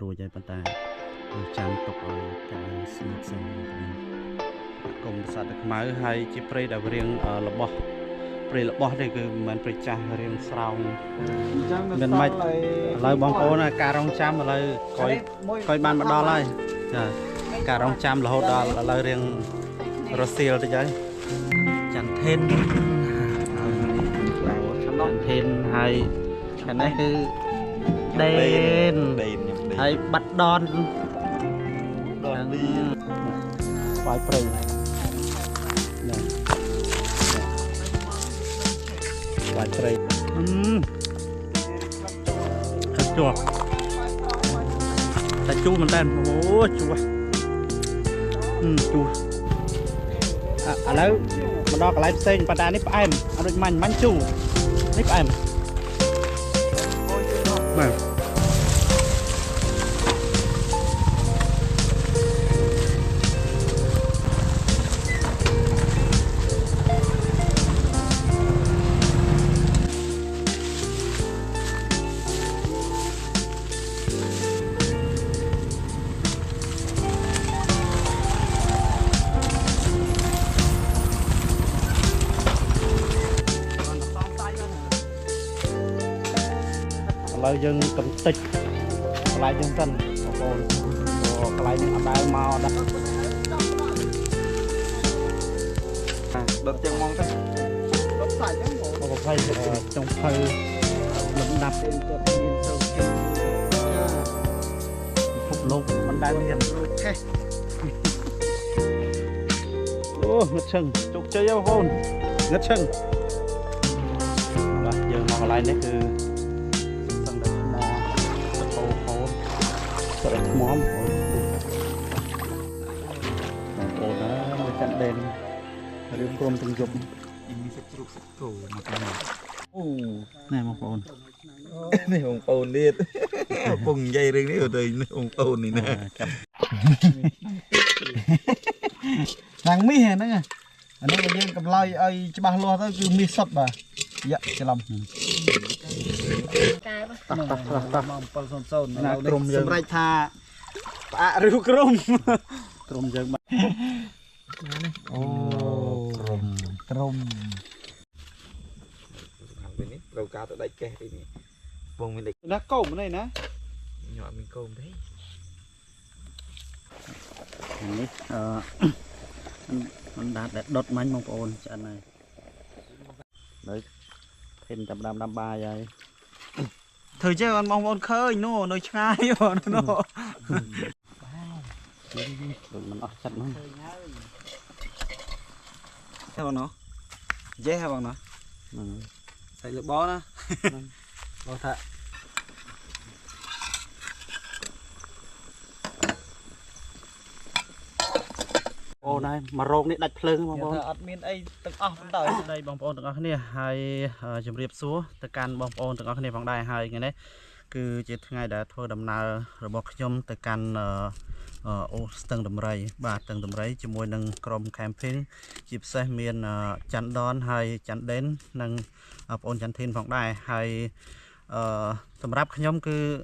រួចហើយប៉ុន្តែចាំទុកឲ្យតែស្ងួតសិនកុំសត្វខ្មៅហើយជាព្រៃដែលរៀងរបស់ព្រៃរបស់នេះគឺមិនមែនព្រៃចាស់រៀងស្រោងមានមិនឥឡូវបងប្អូនការរងចាំឥឡូវកុយបានមកដល់ហើយចាការរងចាំរហូតដល់ឥឡូវរៀងរសៀលតិចហើយចន្ទថេនហើយខាងនេះគឺដេនហើយបាត់ដនស្វាយព្រៃស្វាយព្រៃជួតែជួមែនតើអូជួជួឥឡូវមកដល់កន្លែងផ្សេងប៉ុន្តែនេះផ្អែមអត់ដូចមាញ់ជូរនេះផ្អែមបាទឥឡូវយើងកំតិចកន្លែងយើងសិនបងប្អូនកន្លែងនេះអត់ដែលមកដាក់ដុតជាងមកទៅដុតសាច់ហ្នឹងបងប្រភេទចុងភៅលំដាប់ទៅមានទៅជាពិភពលោកមិនដែលមានឆេះអូងឹតឈឹងជោគជ័យបងប្អូនងឹតឈឹងបាទយើងមកកន្លែងនេះគឺrất móm ồ đó chặn đèn riêng crom từng dục này một con này một con đi cùng dây riêng đấy rồi này một con này nè nàng mi hèn đó nha anh ấy còn cầm loi ơi cho ba lo tới cứ mi sọt bà dạ cái lòng crom dương rai tha à riu crom dương ô crom đầu cá tới đây kè đi nè vùng mình nó cồn này nè nhỏ mình cồn đấy mình đã đốt mánh mong ôn trận này đấy thêm tầm đam ba vậy thời chứ còn mong ôn khơi nó ngay rồi nó mình ớt chặt nó theo nó dễ hay bằng nó thầy lực bó nó bó thật ô này mà rôn này đặt phơi bong bóng admin ấy từng tới đây bong bóng từng ở này hai chấm riệp xuống từ can bong bóng từng ở này vòng đai hai cái này cứ chỉ ngày đã thôi đầm nào rồi bọc nhôm từ can ô từng đầm rầy ba từng đầm rầy chỉ môi nâng crom camping dịp xe miền chắn đón hai chắn đến nâng ôn chắn thiên vòng đai hai tầm ráp nhóm cứ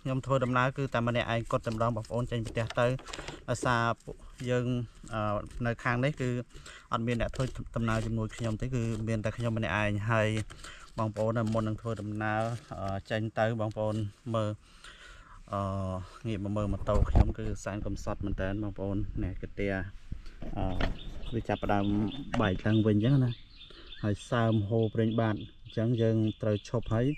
nhóm thôi đầm nào cứ tầm này ai có tầm đón bọc ôn trên bìa tới xa dương nơi khang đấy cứ ăn miền đã thôi tầm nào chấm nuôi nhóm tới cứ miền tại nhóm này ai hay bong bóng là môn năng thôi đầm nào tranh tới bong bóng mơ nghiệp mà mơ mà tàu nhóm cứ sáng cầm sọt mình tên bong bóng này cái tia vì chập đàm bảy thằng bình chứ này hay sao hồ bên bạn chẳng dừng trời chụp thấy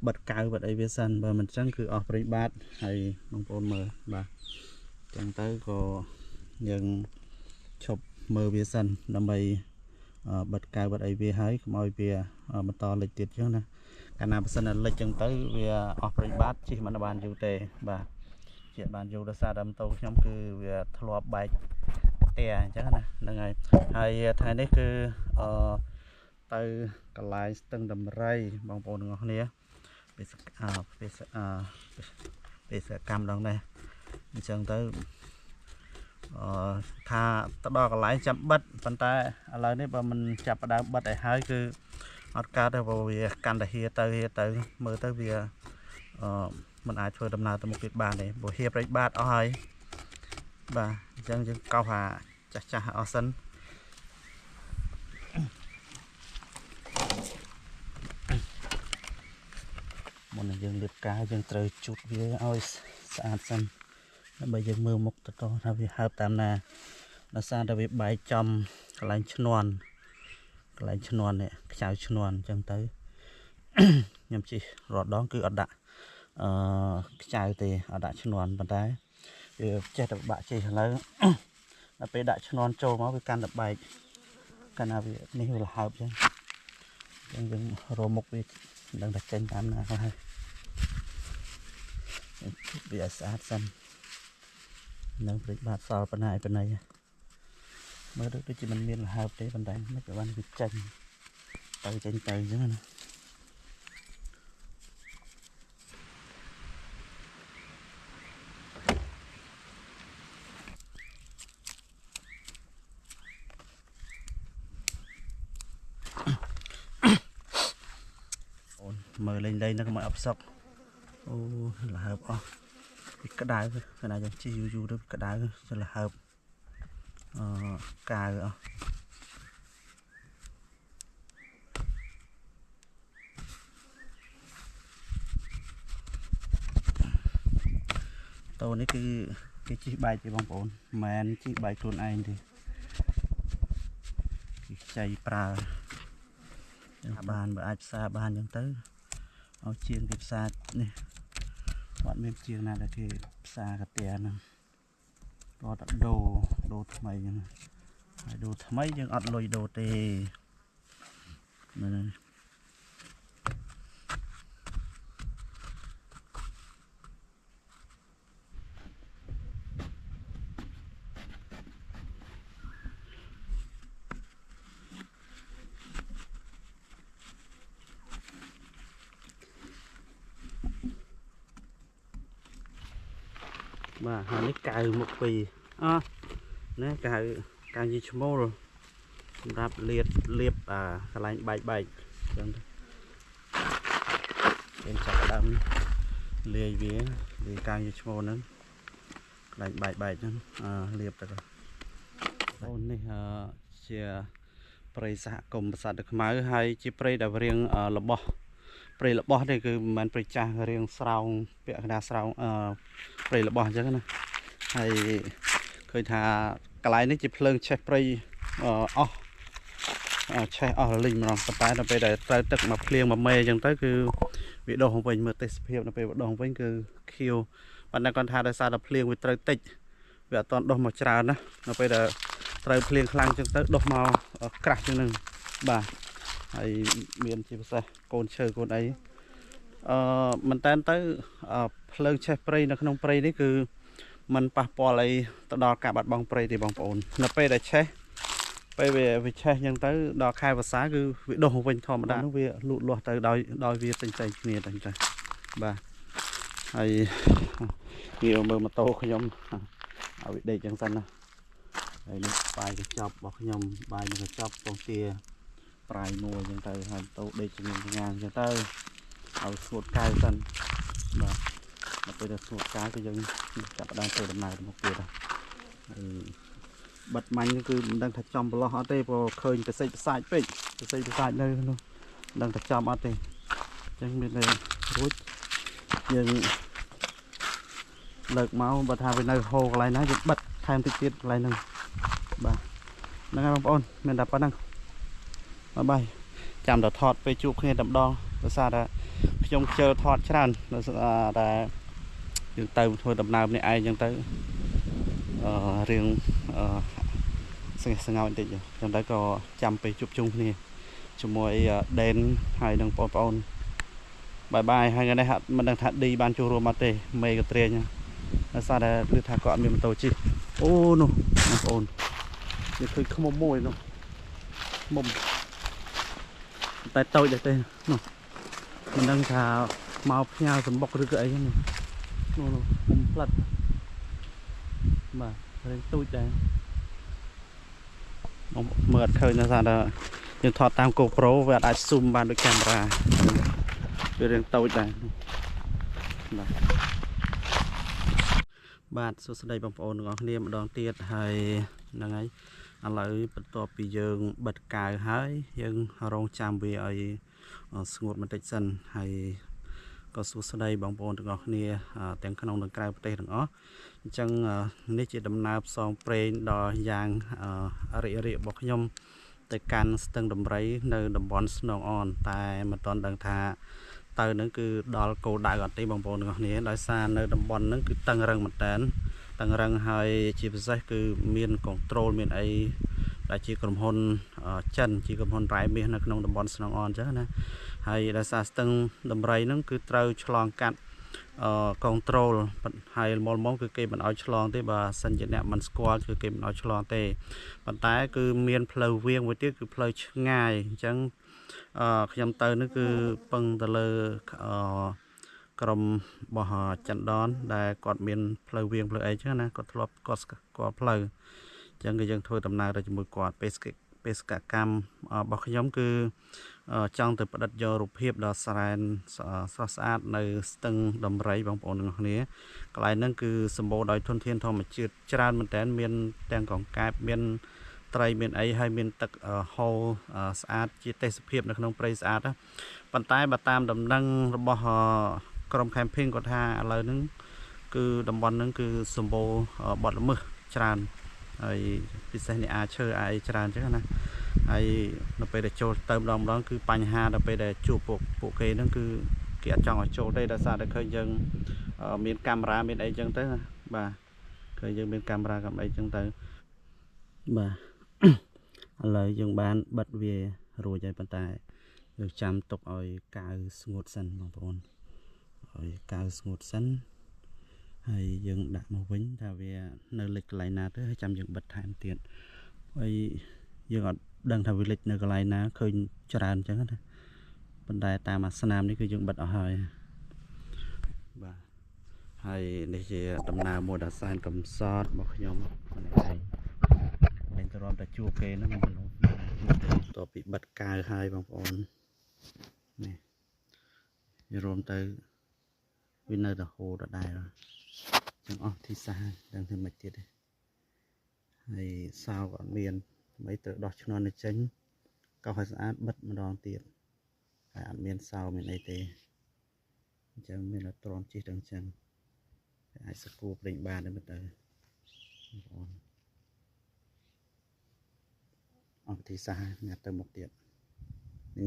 bật cao bật ấy sân và mình chẳng cứ ở bên bạn hay bong bóng mơ bà chẳng tới có dừng chụp mơ bia sân làm bày bật cao bật ấy bia hái mọi bia mà to lịch tiệt chứ nè cái nào sân là lịch chẳng tới bia offering bát chỉ mà nó bàn dù tề và chuyện bàn dù đã xa đâm tàu nhóm cứ bia thua bài tè chứ nè là ngày hay thay đấy cứ từ cái lại từng đầm ray bằng bộ ngọc này bị sẽ cam đồng này chẳng tới tha đo cái lái chậm bắt phần tay lời đấy mà mình chập đã bắt để hai cứ ọt cá đây vào việc can để hia tới mơ tới việc มันអាចធ្វើដំណើរទៅមុខទៀតបានទេព្រោះហៀបរែកបាតអស់ហើយបាទអញ្ចឹងយើងកោសចាស់អស់សិនមុននឹងយើងលាបកាយើងត្រូវជូតវាឲ្យស្អាតសិនដើម្បីយើងមើលមុខទៅថាវាហើបតាមណាដោយសារតែវាបែកចំកន្លែងឈ្នន់នេះខ្ចៅឈ្នន់អញ្ចឹងទៅខ្ញុំជិះរាល់ដងគឺអត់ដាក់ខ្ចៅទេអត់ដាក់ឈ្នន់ប៉ុន្តែវាចេះតែបាក់ជិះឥឡូវដល់ពេលដាក់ឈ្នន់ចូលមកវាកាន់តែបែកកាលណាវានេះវាលហើបអញ្ចឹងយើងរមុខវាមិនដឹងថាចេញតាមណាហើយវាឲ្យស្អាតសិននឹងព្រិចបាតសល់ប៉ុណ្ណាមើលដូចជាមិនមានលហើបទេប៉ុន្តែមិនបានវាចេញទៅអញ្ចឹងណាមើលលេងនៅកុំឲ្យអបសក់អូលហើបអស់វាក្តៅខណៈយើងជិះយូរទៅក្តៅចុះលហើបកាវអស់តោនេះគឺគេជិះបែកទេបងប្អូនមិនមែនជិះបែកខ្លួនឯងទេគេខ្ចីប្រើបានបើអាចផ្សារបានអញ្ចឹងទៅឲ្យជាងគេផ្សារនេះអត់មានជាងណាដែលគេផ្សារកាទៀហ្នឹងគាត់ដូរថ្មីអញ្ចឹងហើយដូរថ្មីយើងអត់លុយដូរទេហ្នឹងបាទហើយនេះកៅមុខពីណាកៅយីឈ្មោលសម្រាប់លាបកន្លែងបែកអញ្ចឹងយើងចាប់ដើមលាយវាកៅយីឈ្មោលហ្នឹងកន្លែងបែកហ្នឹងលាបទៅអូននេះជាព្រៃសហគមន៍ប្រាសាទទឹកខ្មៅហើយជាព្រៃដែលរៀងរបស់ព្រៃរបស់នេះគឺមិនមែនព្រៃចាស់រៀងស្រោងពាក់កណ្ដាលស្រោងព្រៃរបស់អញ្ចឹងណាហើយឃើញថាកន្លែងនេះជាភ្លើងឆេះព្រៃអស់ឆេះអស់រលីងម្ដងប៉ុន្តែដល់ពេលដែលត្រូវទឹកមកភ្លៀងមកមេអញ្ចឹងទៅគឺវាដុះវិញមើលទេសភាពដល់ពេលដុះវិញគឺខៀវប៉ុន្តែគាត់ថាដោយសារតែភ្លៀងវាត្រូវតិចវាអត់តដុះមកច្រើនណាដល់ពេលដែលត្រូវភ្លៀងខ្លាំងអញ្ចឹងទៅដុះមកក្រាស់ជាងនឹងបាទហើយមានជាពិសេសកូនឈើកូនអីមែនតើទៅភ្លើងឆេះព្រៃនៅក្នុងព្រៃនេះគឺมันប៉ះពាល់អីទៅដល់ការបាត់បង់ព្រៃទេបងប្អូននៅពេលដែលឆេះពេលវាឆេះអញ្ចឹងទៅដល់ខែវស្សាគឺវាដុះវិញធម្មតានោះវាលូតលាស់ទៅដោយវាផ្សេងគ្នាទៅចាបាទហើយវាមើលម៉ូតូខ្ញុំឲ្យវាដេកអញ្ចឹងសិនណាហើយនេះបាយកញ្ចប់របស់ខ្ញុំបាយនឹងកញ្ចប់ពងទាប្រាយមួយអញ្ចឹងទៅហើយតោដេកជំនាញអញ្ចឹងទៅឲ្យស្ងួតកៅសិនបាទដល់ពេលស្ងួតកៅគឺយើងចាប់ផ្ដើមធ្វើដំណើរទៅមុខទៀតហើយបិទមាញ់នេះគឺមិនដឹងថាចំប្រឡោះអត់ទេព្រោះឃើញប្រសិទ្ធប្រសាចពេកប្រសិទ្ធប្រសាចនៅនោះមិនដឹងថាចំអត់ទេអញ្ចឹងមានតែរួចយើងលើកមកបើថាវានៅហូរកន្លែងណាយើងបិទថែមតិចទៀតកន្លែងហ្នឹងបាទហ្នឹងហើយបងប្អូនមានតែប៉ុណ្្នឹងបាយចាំតែថតពេលជួបគ្នាតែម្ដងដោយសារតែខ្ញុំខ្ជិលថតច្រើនដោយសារតែយើងទៅធ្វើដំណើរម្នាក់ឯងអញ្ចឹងទៅរៀងស្ងោចបន្តិចអញ្ចឹងទៅក៏ចាំពេលជួបជុំគ្នាជាមួយដេនហើយនឹងបងប្អូនបាយហើយថ្ងៃនេះមិនដឹងថាឌីបានចូលរួមអត់ទេមេកត្រេងដោយសារតែគឺថាគាត់អត់មានម៉ូតូជិះអូនោះបងប្អូននេះឃើញខ្មុំមួយនោះខ្មុំតែតូចដែរទេនោះមិនដឹងថាមកផ្ញើសម្បុកឬក៏អីហ្នឹងនោះខ្មុំផ្លិតបាទរឿងទូចដែរមើលអត់ឃើញដោយសារតែយើងថតតាម GoPro វាអត់អាចស៊ូមបានដូចកាមេរ៉ាវារឿងតូចដែរបាទ បាទសួស្តីបងប្អូនទាំងអស់គ្នាម្ដងទៀតហើយហ្នឹងហើយឥឡូវបន្ទាប់ពីយើងបិទកាវហើយយើងរងចាំវាឲ្យស្ងួតបន្តិចសិនហើយក៏សួស្តីបងប្អូនទាំងអស់គ្នាទាំងក្នុងនិងក្រៅប្រទេសទាំងអស់អញ្ចឹងនេះជាដំណើរផ្សងព្រេងដល់យ៉ាងរីករាយរបស់ខ្ញុំទៅកាន់ស្ទឹងដំរីនៅតំបន់ស្នងអនតែមិនទាន់ដឹងថាទៅនឹងគឺដល់គោលដៅអត់ទេបងប្អូនទាំងអស់គ្នាដោយសារនៅតំបន់ហ្នឹងគឺតឹងរឹងមែនតើតឹងរឹងហើយជាពិសេសគឺមាន control មានអីដែលជាក្រុមហ៊ុនចិនជាក្រុមហ៊ុនរ៉ែមាសនៅក្នុងតំបន់ស្នងអនអញ្ចឹងណាហើយដោយសារស្ទឹងដំរីហ្នឹងគឺត្រូវឆ្លងកាត់control ហើយមុំគឺគេមិនឲ្យឆ្លងទេបើសិនជាអ្នកមិនស្គាល់គឺគេមិនឲ្យឆ្លងទេប៉ុន្តែគឺមានផ្លូវវាងមួយទៀតគឺផ្លូវឆ្ងាយអញ្ចឹងខ្ញុំទៅនេះគឺពឹងទៅលើក្រុមរបស់ចន្ទដនដែលគាត់មានផ្លូវវាងផ្លូវអីចឹងណាគាត់ធ្លាប់គាត់ស្គាល់ផ្លូវអញ្ចឹងគឺយើងធ្វើដំណើរទៅជាមួយគាត់បេសកកម្មរបស់ខ្ញុំគឺចង់ទៅផ្ដិតយករូបភាពដ៏ស្រស់ស្អាតនៅស្ទឹងដំរីបងប្អូនទាំងអស់គ្នាកន្លែងហ្នឹងគឺសម្បូរដោយធនធានធម្មជាតិច្រើនមែនតើមានទាំងកង្កែបមានត្រីមានអីហើយមានទឹកហូរស្អាតជាទេសភាពនៅក្នុងព្រៃស្អាតណាប៉ុន្តែបើតាមដំណឹងរបស់ក្រុម camping គាត់ថាឥឡូវហ្នឹងគឺតំបន់ហ្នឹងគឺសម្បូរបទល្មើសច្រើនហើយពិសេសនេះឈើអីច្រើនអញ្ចឹងណាហើយនៅពេលដែលចូលទៅម្ដងគឺបញ្ហាដល់ពេលដែលជួបពួកគេហ្នឹងគឺគេអត់ចង់ឲ្យចូលទេដោយសារតែឃើញយើងមានកាមេរ៉ាមានអីចឹងទៅណាបាទឃើញយើងមានកាមេរ៉ាកំអីចឹងទៅបាទឥឡូវយើងបានបិទវារួចហើយប៉ុន្តែយើងចាំទុកឲ្យកៅស្ងួតសិនបងប្អូនឲ្យកៅស្ងួតសិនហើយយើងដាក់មកវិញថាវានៅលិចកន្លែងណាទៅហើយចាំយើងបិទថែមទៀតហើយយើងអត់ដឹងថាវាលិចនៅកន្លែងណាឃើញច្រើនអញ្ចឹងណាប៉ុន្តែតាមអាស្នាមនេះគឺយើងបិទអស់ហើយបាទហើយនេះជាដំណើរមួយដ៏សែនកំសត់របស់ខ្ញុំម្នាក់ឯងមិនទៅរំតែជួបគេហ្នឹងមិនតពីបិទកាវហើយបងប្អូននេះយើងរួមទៅវានៅតែហូរដដែលចឹងអស់ទីសាដឹងធ្វើមិនទៀតទេហើយសោក៏អត់មានមិនត្រូវដោះឆ្នន់ទៅចេញកោសឲ្យស្អាតបិទម្ដងទៀតហើយអត់មានសោមានអីទេអញ្ចឹងមានតែទ្រាំជិះទាំងចឹងអាចសគូប្រេងបានទេមើលទៅបងប្អូនអស់ទីសាអ្នកទៅមុខទៀត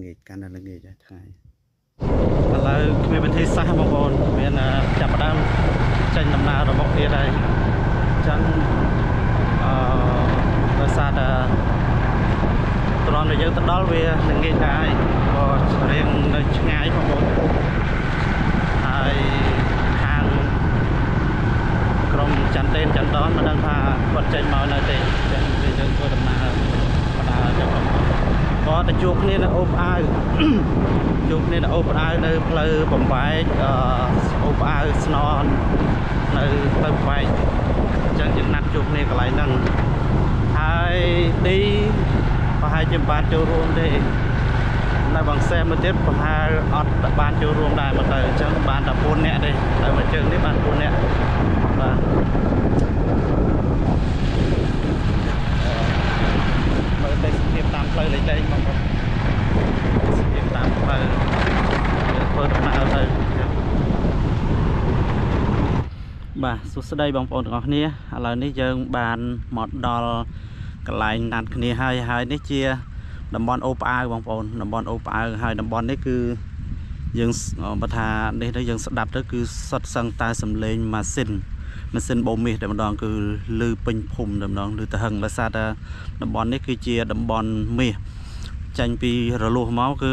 ងាយកាន់តែល្ងាចហើយថ្ងៃឥឡូវគ្មានវិធីសាស្ត្របងប្អូនមានចាប់ផ្ដើមចេញដំណើរទៅមុខទៀតហើយអញ្ចឹងដោយសារតែត្រង់ដែលយើងទៅដល់វាល្ងាចដែរក៏រៀងនៅឆ្ងាយបងប្អូនហើយខាងក្រុមចន្ទដនមិនដឹងថាគាត់ចេញមកនៅទេអញ្ចឹងយើងធ្វើដំណើរបណ្ដាទៅក៏ទៅជួបគ្នានៅអូបអាវជួបគ្នានៅអូបអាវនៅផ្លូវបំបែកអូបអាវស្នននៅផ្លូវបំបែកអញ្ចឹងយើងណាត់ជួបគ្នាកន្លែងហ្នឹងហើយទីប្រហែលជាបានចូលរួមទេនៅបางសែមមួយទៀតប្រហែលអត់បានចូលរួមដែរមកទៅអញ្ចឹងបានតែ4នាក់ទេទៅមួយជើងនេះបាន4នាក់បាទមើលទេសភាពតាមផ្លូវលេខៗបងប្អូនទេសភាពតាមផ្លូវធ្វើដំណើរទៅបាទសួស្តីបងប្អូនទាំងអស់គ្នាឥឡូវនេះយើងបានមកដល់កន្លែងណាត់គ្នាហើយនេះជាតំបន់អូបអាវបងប្អូនតំបន់អូបអាវហើយតំបន់នេះគឺយើងបើថានេះទៅយើងស្ដាប់ទៅគឺសុទ្ធសឹងតែសំឡេងម៉ាស៊ីនបូមមាសតែម្ដងគឺលឺពេញភូមិតែម្ដងលឺទៅហឹងដោយសារតែតំបន់នេះគឺជាតំបន់មាសចាញ់ពីរលួសមកគឺ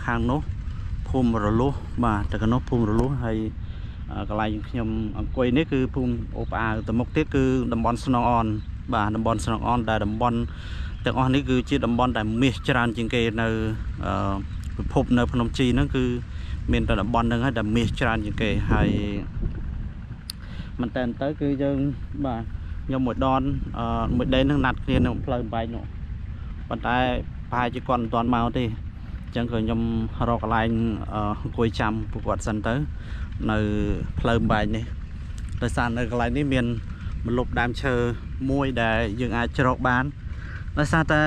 ខាងនោះភូមិរលួសបាទតែកណ្ដោះភូមិរលួសហើយកន្លែងខ្ញុំអង្គុយនេះគឺភូមិអូបអាវទៅមុខទៀតគឺតំបន់ស្នងអនបាទតំបន់ស្នងអនដែលតំបន់ទាំងអស់នេះគឺជាតំបន់ដែលមាសច្រើនជាងគេនៅពិភពនៅភ្នំជីហ្នឹងគឺមានតែតំបន់ហ្នឹងហើយដែលមាសច្រើនជាងគេហើយមែនតើទៅគឺយើងបាទខ្ញុំមួយដនមួយដេនហ្នឹងណាត់គ្នានៅផ្លូវបែកនោះប៉ុន្តែប្រហែលជាគាត់មិនទាន់មកទេអញ្ចឹងក៏ខ្ញុំរកកន្លែងអង្គុយចាំពួកគាត់សិនទៅនៅផ្លូវបែកនេះ ដោយសារនៅកន្លែងនេះមានម្លប់ដើមឈើមួយដែលយើងអាចច្រកបានដោយសារតែ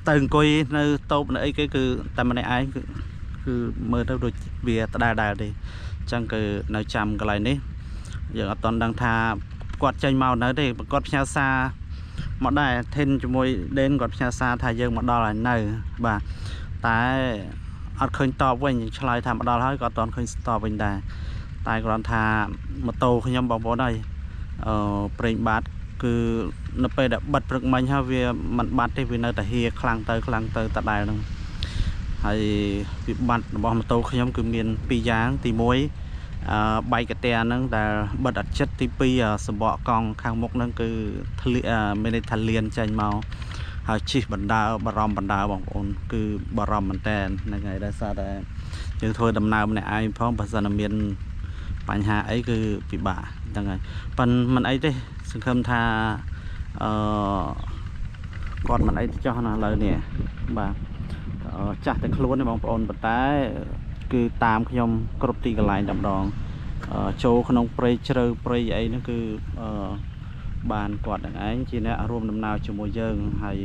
ទៅអង្គុយនៅតូបនៅអីគេគឺតែម្នាក់ឯងគឺមើលទៅដូចវាដដែលទេអញ្ចឹងគឺនៅចាំកន្លែងនេះយើងអត់ទាន់ដឹងថាគាត់ចេញមកនៅទេគាត់ផ្ញើសារមកដែរថេនជាមួយដេនគាត់ផ្ញើសារថាយើងមកដល់ហើយនៅបាទតែអត់ឃើញតបវិញយើងឆ្លើយថាមកដល់ហើយក៏អត់ទាន់ឃើញតបវិញដែរតែគ្រាន់ថាម៉ូតូខ្ញុំបងប្អូនហើយប្រេងបាតគឺនៅពេលដែលបិទព្រឹកមិញហើយវាមិនបាត់ទេវានៅតែហៀខ្លាំងទៅតដែលហ្នឹងហើយវិបត្តិរបស់ម៉ូតូខ្ញុំគឺមាន2យ៉ាងទី1បែកកាតែហ្នឹងដែលបិទអត់ចិត្តទី2សម្បកកង់ខាងមុខហ្នឹងគឺធ្លាក់មានន័យថាលៀនចេញមកហើយជិះបណ្ដើបារម្ភបណ្ដើបងប្អូនគឺបារម្ភមែនតើហ្នឹងហើយដោយសារតែយើងធ្វើដំណើរម្នាក់ឯងផងបើសិនតែមានបញ្ហាអីគឺពិបាកហ្នឹងហើយប៉ិនមិនអីទេសង្ឃឹមថាគាត់មិនអីទៅចោះណាឥឡូវនេះបាទចាស់តែខ្លួនទេបងប្អូនប៉ុន្តែគឺតាមខ្ញុំគ្រប់ទីកន្លែងតែម្ដងចូលក្នុងព្រៃជ្រៅព្រៃអីហ្នឹងគឺបានគាត់នឹងឯងជាអ្នករួមដំណើរជាមួយយើងហើយ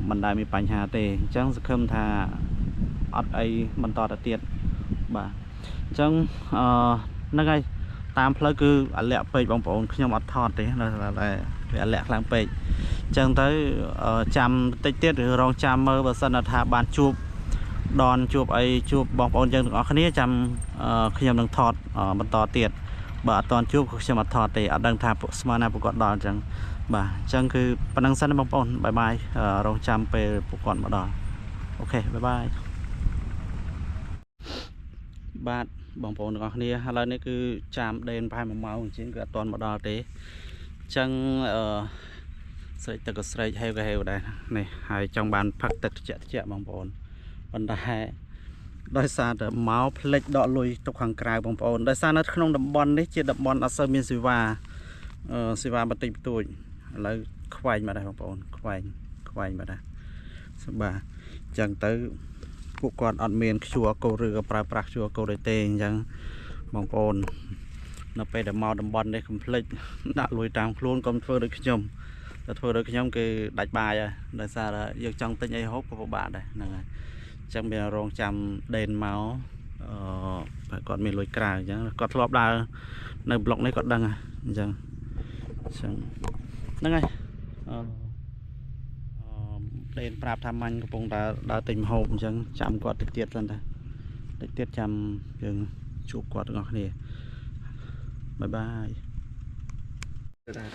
មិនដែលមានបញ្ហាទេអញ្ចឹងសង្ឃឹមថាអត់អីបន្តទៅទៀតបាទអញ្ចឹងហ្នឹងហើយតាមផ្លូវគឺអាលាក់ពេកបងប្អូនខ្ញុំអត់ថតទេនៅតែវាអាលាក់ខ្លាំងពេកអញ្ចឹងទៅចាំបន្តិចទៀតឬរងចាំមើលបើសិនថាបានជួបដនជួបអីជួបបងប្អូនយើងទាំងអស់គ្នាចាំខ្ញុំនឹងថតបន្តទៀតបើអត់តន់ជួបខ្ញុំអត់ថតទេអត់ដឹងថាស្មើណាពួកគាត់ដល់អញ្ចឹងបាទអញ្ចឹងគឺប៉ុណ្្នឹងសិនបងប្អូនបាយបាយរងចាំពេលពួកគាត់មកដល់អូខេបាយបាយបាទបងប្អូនទាំងអស់គ្នាឥឡូវនេះគឺចាំដេនប្រហែល1ម៉ោងជាងគឺអត់តន់មកដល់ទេអញ្ចឹងស្រេកទឹកក៏ស្រេកហេវក៏ហេវដែរនេះហើយចង់បានផឹកទឹកត្រជាក់បងប្អូនប៉ុន្តែដោយសារតែមកផ្លិចដកលុយទុកខាងក្រៅបងប្អូនដោយសារនៅក្នុងតំបន់នេះជាតំបន់អត់សូវមានសេវាបន្តិចបន្តួចឥឡូវខ្វែងមកដែរបងប្អូនខ្វែងមកដែរសម្បាអញ្ចឹងទៅពួកគាត់អត់មាន QR code ឬក៏ប្រើប្រាស់ QR code ទេអញ្ចឹងបងប្អូននៅពេលដែលមកតំបន់នេះកុំភ្លេចដាក់លុយតាមខ្លួនកុំធ្វើដូចខ្ញុំតែធ្វើដូចខ្ញុំគឺដាច់បាយហើយដោយសារតែយើងចង់ទិញអីហូបក៏ពិបាកដែរហ្នឹងហើយអញ្ចឹងមានរងចាំដេនមកបើគាត់មានលុយក្រៅអញ្ចឹងគាត់ធ្លាប់ដើរនៅប្លុកនេះគាត់ដឹងអញ្ចឹងហ្នឹងហើយដេនប្រាប់ថាមាញ់កំពុងតែដើរទិញម្ហូបអញ្ចឹងចាំគាត់តិចទៀតសិនតាតិចទៀតចាំយើងជួបគាត់ទាំងអស់គ្នាបាយបាយ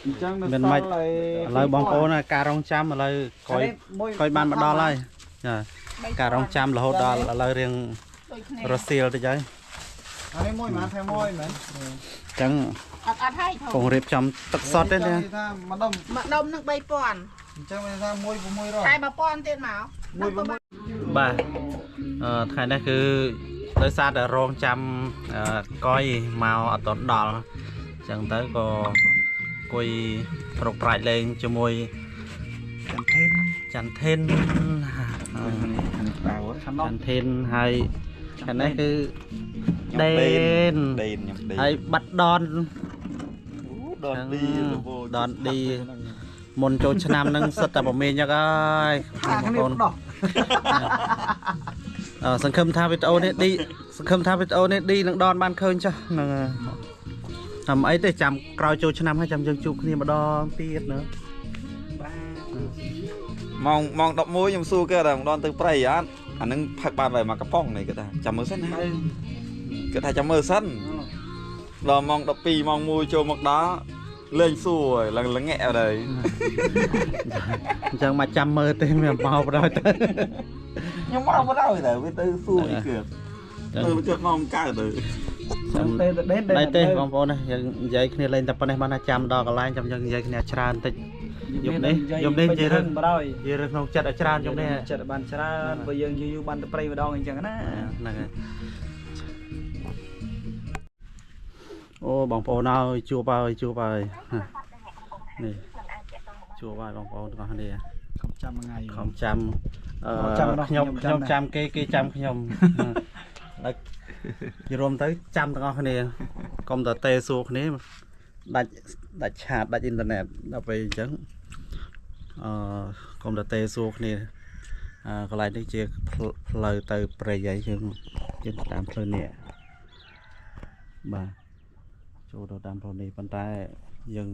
អញ្ចឹងមិនមិនឥឡូវបងប្អូនការរងចាំឥឡូវក្រោយបានមកដល់ហើយចាការរងចាំរហូតដល់ឥឡូវរៀងរសៀលតិចហើយអានេះមួយមកថែមមួយមែនអញ្ចឹងអត់ហើយកំរៀបចំទឹកសុទ្ធទេណាថាម្ដុំនឹង 3000 អញ្ចឹងវាថា1 600តែ 1000 ទៀតមកបាទថ្ងៃនេះគឺដោយសារតែរងចាំកយមកអត់ដល់អញ្ចឹងទៅក៏គួយប្រកប្រាច់លេងជាមួយចន្ទថេនហើយខាងនេះគឺដេនហើយបាត់ដនឌីមុនចូលឆ្នាំហ្នឹងសិតតែប្រមេញចឹងហើយបងប្អូនសង្ឃឹមថាវីដេអូនេះឌីនឹងដនបានឃើញចុះហ្នឹងតាមអីទេចាំក្រោយចូលឆ្នាំហើយចាំយើងជួបគ្នាម្ដងទៀតណាម៉ោង11ខ្ញុំសួរគេថាម្ដងទៅព្រៃអត់អានឹងផឹកបានហើយមកកំប៉ុងនេះគេថាចាំមើលសិនណាគេថាចាំមើលសិនដល់ម៉ោង12ម៉ោង1ចូលមកដល់លេងសួរហើយឡើងងាក់អត់ហើយអញ្ចឹងមកចាំមើលទេមានមកបដ ாய் ទៅខ្ញុំមកបដ ாய் ទៅវាទៅសួរអីគឺទៅជិតម៉ោង9ទៅចាំដេនទេបងប្អូនយើងនិយាយគ្នាលេងតែប៉ុណ្ណេះបានថាចាំដល់កន្លែងចាំយើងនិយាយគ្នាច្រើនតិចយប់នេះនិយាយរឿងបដ ாய் និយាយរឿងក្នុងចិត្តឲ្យច្រើនយប់នេះចិត្តបានច្រើនបើយើងយូរបានទៅព្រៃម្ដងអញ្ចឹងណាហ្នឹងហើយអូបងប្អូនហើយជួបហើយនេះជួបហើយបងប្អូនទាំងអស់គ្នាខំចាំមួយថ្ងៃខំចាំខ្ញុំចាំគេចាំខ្ញុំ ជារួមទៅចាំទាំងអស់គ្នាកុំតែទេសួរគ្នាដាច់ឆាតដាច់អ៊ីនធឺណិតដល់ពេលអញ្ចឹងកុំតែទេសួរគ្នាកន្លែងនេះជាផ្លូវទៅព្រៃហើយយើងតាមផ្លូវនេះបាទចូលទៅតាមផ្លូវនេះប៉ុន្តែយើង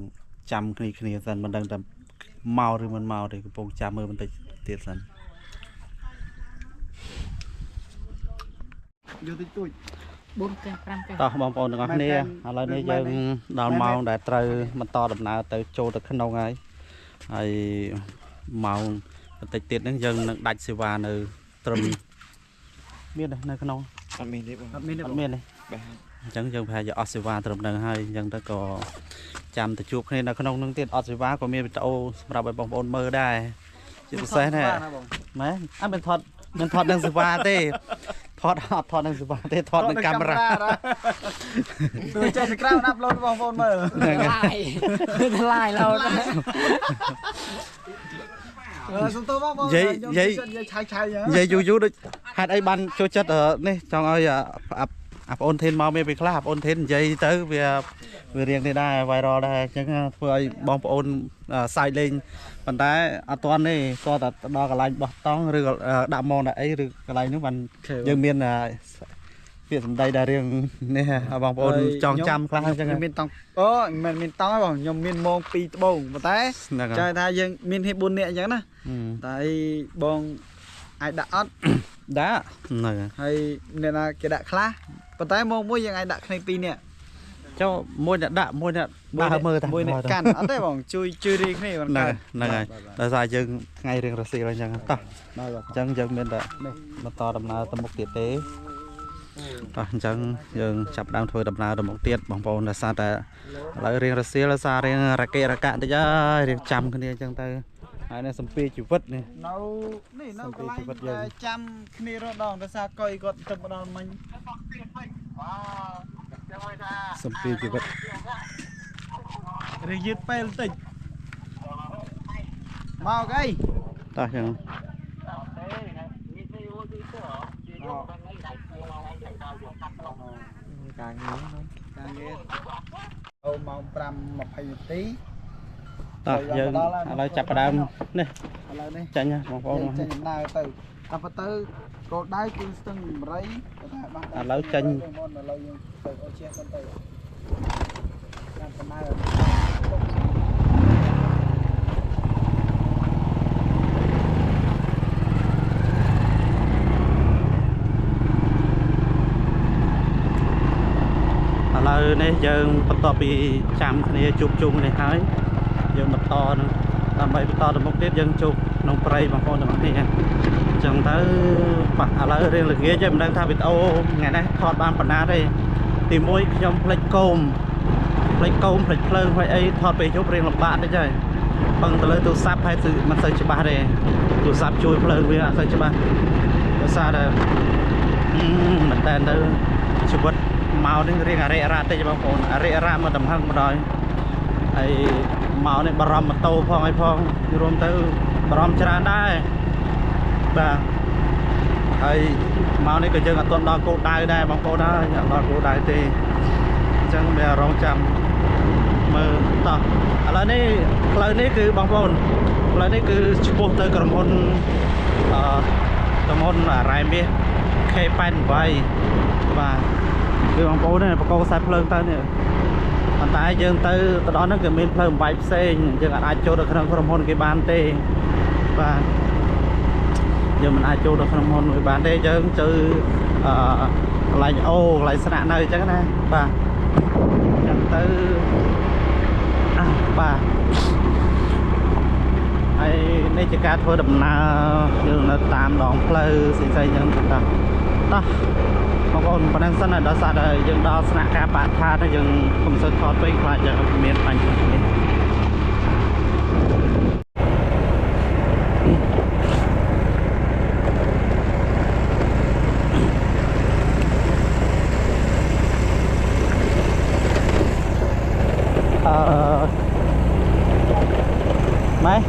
ចាំគ្នាសិនមិនដឹងតែមកឬមិនមកទេកំពុងចាំមើលបន្តិចទៀតសិនយកតិចតួច 4 កែ5 កែ តោះបងប្អូនទាំងអស់គ្នាឥឡូវនេះយើងដល់ម៉ោងដែលត្រូវបន្តដំណើរទៅចូលទៅក្នុងហើយម៉ោងបន្តិចទៀតហ្នឹងយើងនឹងដាច់សេវានៅត្រឹមមាននៅក្នុងអត់មានទេបង អត់មានទេអញ្ចឹងយើងប្រហែលជាអស់សេវាត្រឹមហ្នឹងហើយអញ្ចឹងទៅក៏ចាំទៅជួបគ្នានៅក្នុងហ្នឹងទៀតអត់សេវាក៏មានវីដេអូសម្រាប់ឲ្យបងប្អូនមើលដែរជាពិសេសណាម៉ែអត់មានថតនឹងសេវាទេថតនឹងសេវាទេថតនឹងកាមេរ៉ា ទៅចេះសក្រៅអាប់ឡូតបងប្អូនមើល ថ្លៃឡូត សុំទោសបងប្អូន និយាយឆៅនិយាយយូរដូចហេតុអីបានចូលចិត្តនេះចង់ឲ្យបងអូនធេនមកមានពេលខ្លះបងអូនធេននិយាយទៅវារៀងនេះដែរ viral ដែរអញ្ចឹងធ្វើឲ្យបងប្អូនសាយលេងប៉ុន្តែអត់ទាន់ទេគាត់តែដល់កន្លែងបោះតង់ឬដាក់ម៉ោងដាក់អីឬកន្លែងនោះបានយើងមានពាក្យសម្ដីដែលរៀងនេះបងប្អូនចង់ចាំខ្លះអញ្ចឹង មានតង់អូមិនមានតង់ទេបងខ្ញុំមានម៉ោង2ត្បូងប៉ុន្តែចង់ថាយើងមានហេ4នាក់អញ្ចឹងណាតែបងអាចដាក់អត់ដាក់ហ្នឹង ហើយអ្នកណាគេដាក់ខ្លះប៉ុន្តែម៉ោងមួយយើងអាចដាក់គ្នា2នាក់ ចុះមួយអ្នកដាក់មួយអ្នកដើរមើលតែ មួយអ្នកកាន់អត់ទេបងជួយរីគ្នាបងហ្នឹងហើយដោយសារយើងថ្ងៃរៀងរសៀលអញ្ចឹងតោះអញ្ចឹងយើងមានតែបន្តដំណើរទៅមុខទៀតទេតោះអញ្ចឹងយើងចាប់ដើមធ្វើដំណើរទៅមុខទៀតបងប្អូនដោយសារតែឥឡូវរៀងរសៀលដោយសាររៀងរកេរកាក់តិចហើយរៀងចាំគ្នាអញ្ចឹងទៅហើយនៅសម្ពាជីវិតនេះនៅកន្លែងចាំគ្នារដងដោយសារកុយគាត់ទៅម្ដងមិញ សម្ពាជីវិត រៀងយឺតពេលបន្តិចមកអី តោះអញ្ចឹង ការងារអូម៉ោង 5:20 នាទី តោះយើងឥឡូវចាប់ផ្ដើមនេះ ឥឡូវនេះ ចាញ់បងប្អូន ចេញដំណើរទៅតាមទៅគោលដៅគឺស្ទឹងដំរីតែបាន ឥឡូវចាញ់ ឥឡូវយើងទៅអូជាសិនទៅតាមដំណើរ ឥឡូវនេះយើងបន្ទាប់ពីចាំគ្នាជួបជុំនេះហើយយើងបន្តនឹងដើម្បីបន្តទៅមុខទៀតយើងជួបក្នុងព្រៃបងប្អូនទាំងអស់គ្នាអញ្ចឹងទៅបាទឥឡូវរៀងល្ងាចមិនដឹងថាវីដេអូថ្ងៃនេះថតបានប៉ុណ្ណាទេទី1ខ្ញុំផ្លេចកូមផ្លេចភ្លើងផ្លេចអីថតពេលយប់រៀងលំបាកតិចហើយពឹងទៅលើទូរស័ព្ទហើយមិនសូវច្បាស់ទេទូរស័ព្ទជួយភ្លើងវាអត់សូវច្បាស់ដោយសារតែមិនតែទៅជីវិត មកនេះរៀងអរិយរ៉ាតិចបងប្អូនអរិយរ៉ាមកដំណឹងមកដល់ហើយមកនេះបារម្ភម៉ូតូផងអីផងរួមទៅបារម្ភច្រើនដែរបាទហើយមកនេះក៏យើងអត់ទាន់ដល់គោលដៅដែរបងប្អូនហើយអត់ដល់គោលដៅទេអញ្ចឹងមានអារម្មណ៍ចាំមើលតោះឥឡូវនេះផ្លូវនេះគឺបងប្អូនផ្លូវនេះគឺឆ្ពោះទៅក្រុមហ៊ុនរ៉ែមាស K88 បាទ គឺបងប្អូននេះបកខ្សែភ្លើងទៅនេះប៉ុន្តែយើងទៅដល់ហ្នឹងគឺមានផ្លូវបំបែកផ្សេងយើងអាចចូលទៅក្នុងក្រុមហ៊ុនគេបានទេបាទយើងមិនអាចចូលទៅក្នុងក្រុមហ៊ុនគេបានទេយើងទៅកន្លែងអូកន្លែងស្នាក់នៅអញ្ចឹងណាបាទអញ្ចឹងទៅបាទហើយនេះជាការធ្វើដំណើរយើងនៅតាមដងផ្លូវផ្សេងៗអញ្ចឹងតោះ បងប្អូនប៉ុណ្ណឹងសិនដល់សារតែយើងដល់ស្នាក់ការបឋានយើងកុំសូវថតពេកខ្លាចយើងមានបញ្ហានេះម៉េច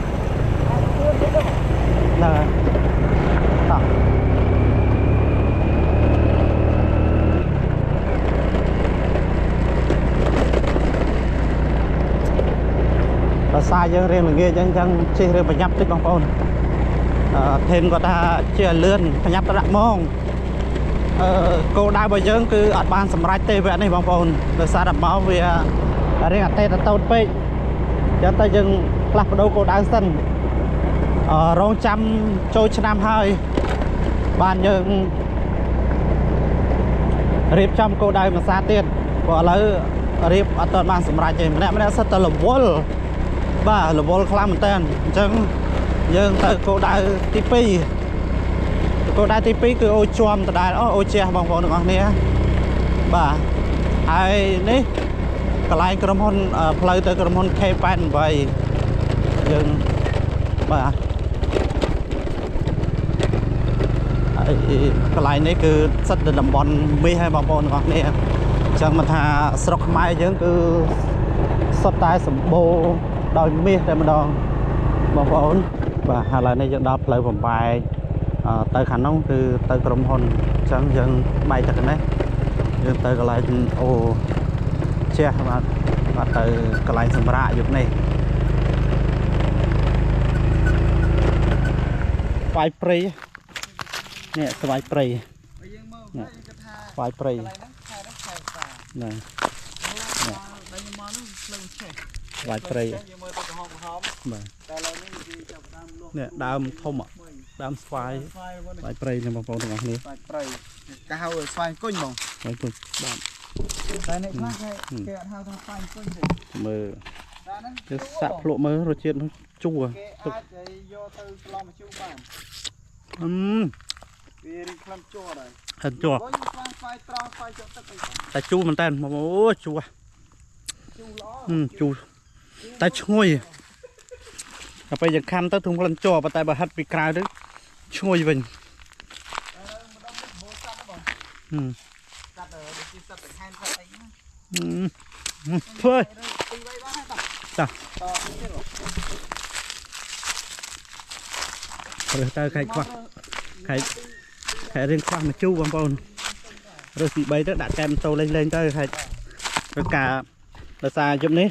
ហ្នឹង xa dân riêng là nghe dân chỉ riêng phải nhập tích bằng con thêm có ta chia lươn phải nhập ta đặt mong cô đai bây giờ cứ ở ban sầm rải tê vậy này bằng con rồi xa đập máu vì riêng ở tê ta tàu pe cho ta dân lạc đâu cô đai sân rong trăm trôi năm hơi ban dân riêng trong cô đai mà xa tiền có lấy riêng ở tận ban sầm rải tê mình đã rất là vốn ba là vốn khám tên chẳng dân tới cô đai tivi cô đai tivi cứ ô chôm từ đai đó ô che bằng vốn được không nè bà ai đấy cái lại cái món plei tới cái món kê pan vậy dân bà cái lại này cứ rất là đầm bòn mi hay bằng vốn được không nè chẳng mà thà sọc mai dân cứ sắp tay sầm bô đòi mi để mà đòn bằng vốn và hai lần này dân đáp lại vòng bài tới khả năng từ tớiក្រុមហ៊ុនchẳng dân bay thật đấy dân tới cái lại ô che và tới cái lại sầm rạ dục này vài prey nè vài prey vài prey này vài prey nè đam thông ạ đam phai vài prey này mà phong thằng này vài cá hao rồi phai côn mỏng vài côn đam cái này khác hay cái hao thằng phai côn gì mờ cái sạp lộ mờ rồi chuyện chua hình chua tại chua mình tên mà bố chua chua tại chui bây giờ khăn tới thùng lần chua và tại bà hất bị cào đấy chui mình thôi rồi ta khai khoa khai riêng khoa mà chu bằng bồn rồi bị bay đó đã kem tô lên tới khai rồi cả là xa giúp ní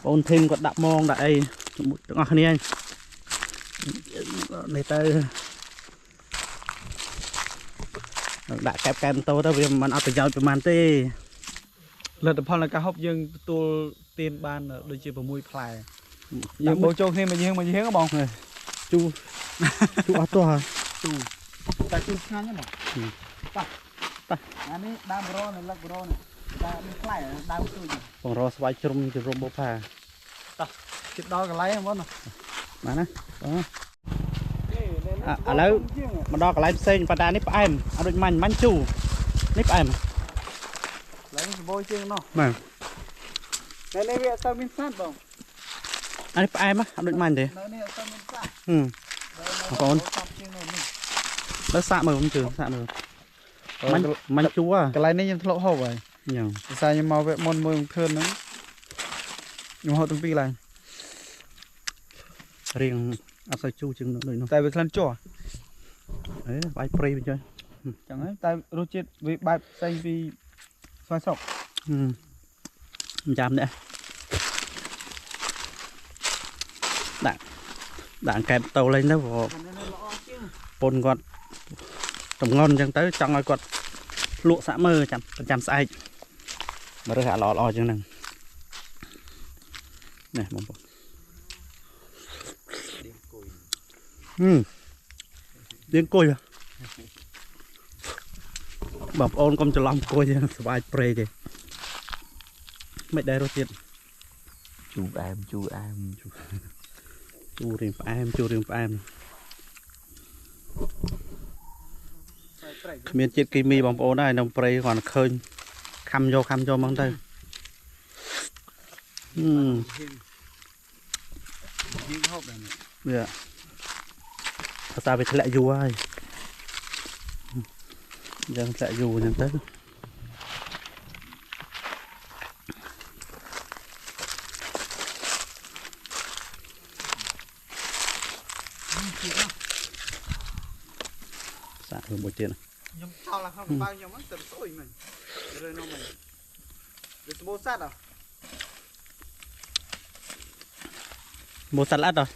bồn thêm còn đạp mong đại ngọt này anh này tới đã kem tô đó vì mình ăn từ dầu từ màn tê lần đầu là cá hộp dương tôi tiền ban đôi chia vào mũi phai dương bố châu thêm mà gì hết các bạn này chu ở to hả chu ta chu khăn nhá mà ta anh ấy đam bro này lắc bro này ta đi phai đam chu gì còn rò xoay chrum bố pha ta chụp đo cái lấy không bố nào mà nè đó lấy mà đo cái lấy sen và ta nếp em ở đôi mảnh bánh chu nếp em lấy bôi chương nó mà này này việc sao mình sát không anh em á đôi mảnh thế còn nó xạ mờ không trường xạ mờ mảnh chu à cái lấy này nhân lộ hậu vậy nhở sao nhưng màu vệ môn mưa thơm nữa nhưng họ từng pi lại riêng áp say chu chừng nữa nó tại vì lần chua đấy bài prey bên chơi chẳng ấy tại rô chết vì bài xanh vì xoay sọc chạm đấy đạn kẹp tàu lên đó vào bồn quạt trồng ngon chẳng tới trong ai quạt lụa xã mơ chăm sai mà rồi hạ lò chừng này này mong bột điên cùi à bọc ôn con cho lòng cùi thì sờ spray kì mấy đây rồi tiền chu riêng em miền chết cây mi bọc ôn này nông spray còn khơi khăm vô măng tay dạ ta phải lại dù ai dân lại dù nhận tới xả hơn một tiền nhưng sao là không bao nhiêu mất tầm tối mình rồi nó mình rồi bố sát à bột sắt lát rồi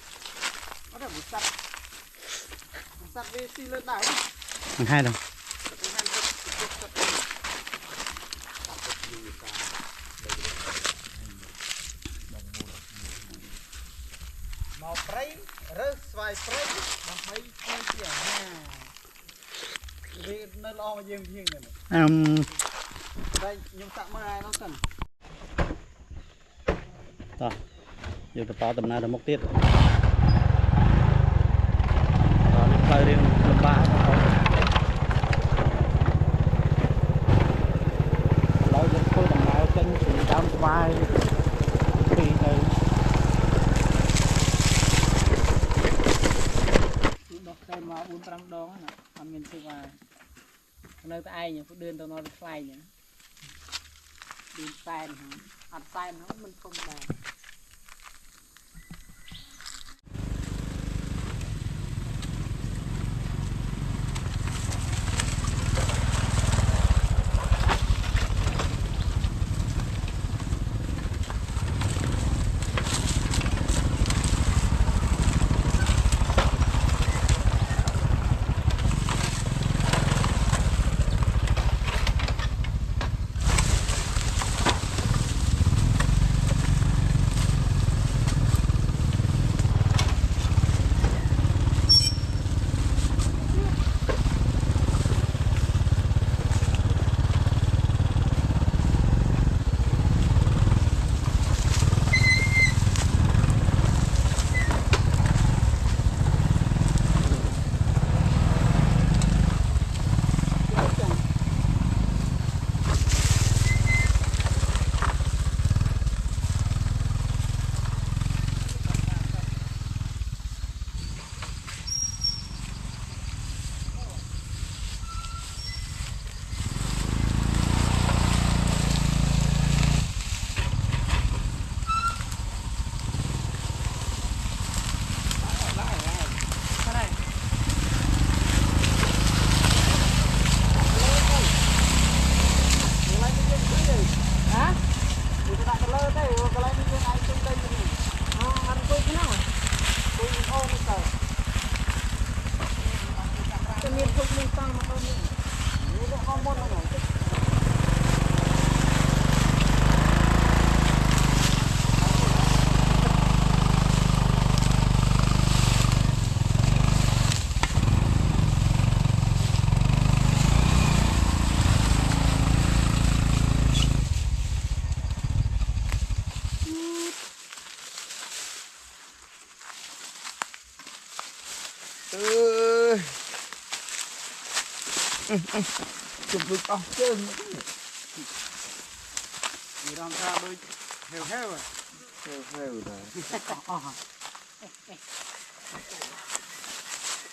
có thể một sắt về xì lên đảo hai đồng màu prey rớt vài prey làm mấy con kia nha vì nó lo mà riêng này đây nhưng tạm mơ ai nó cần rồi giờ tập to tầm nào được một tiết rồi đi play riêng lâm ba rồi giờ tôi tầm nào kênh sự đam vai khi này đọc đây mà 4-5 đón á anh mình sẽ vào nơi tới ai nhỉ có đơn tao nói được phai nhỉ đơn phai hả ăn phai nó mình không vào chụp được ốc trơn người đang ra đôi heo heo à heo heo rồi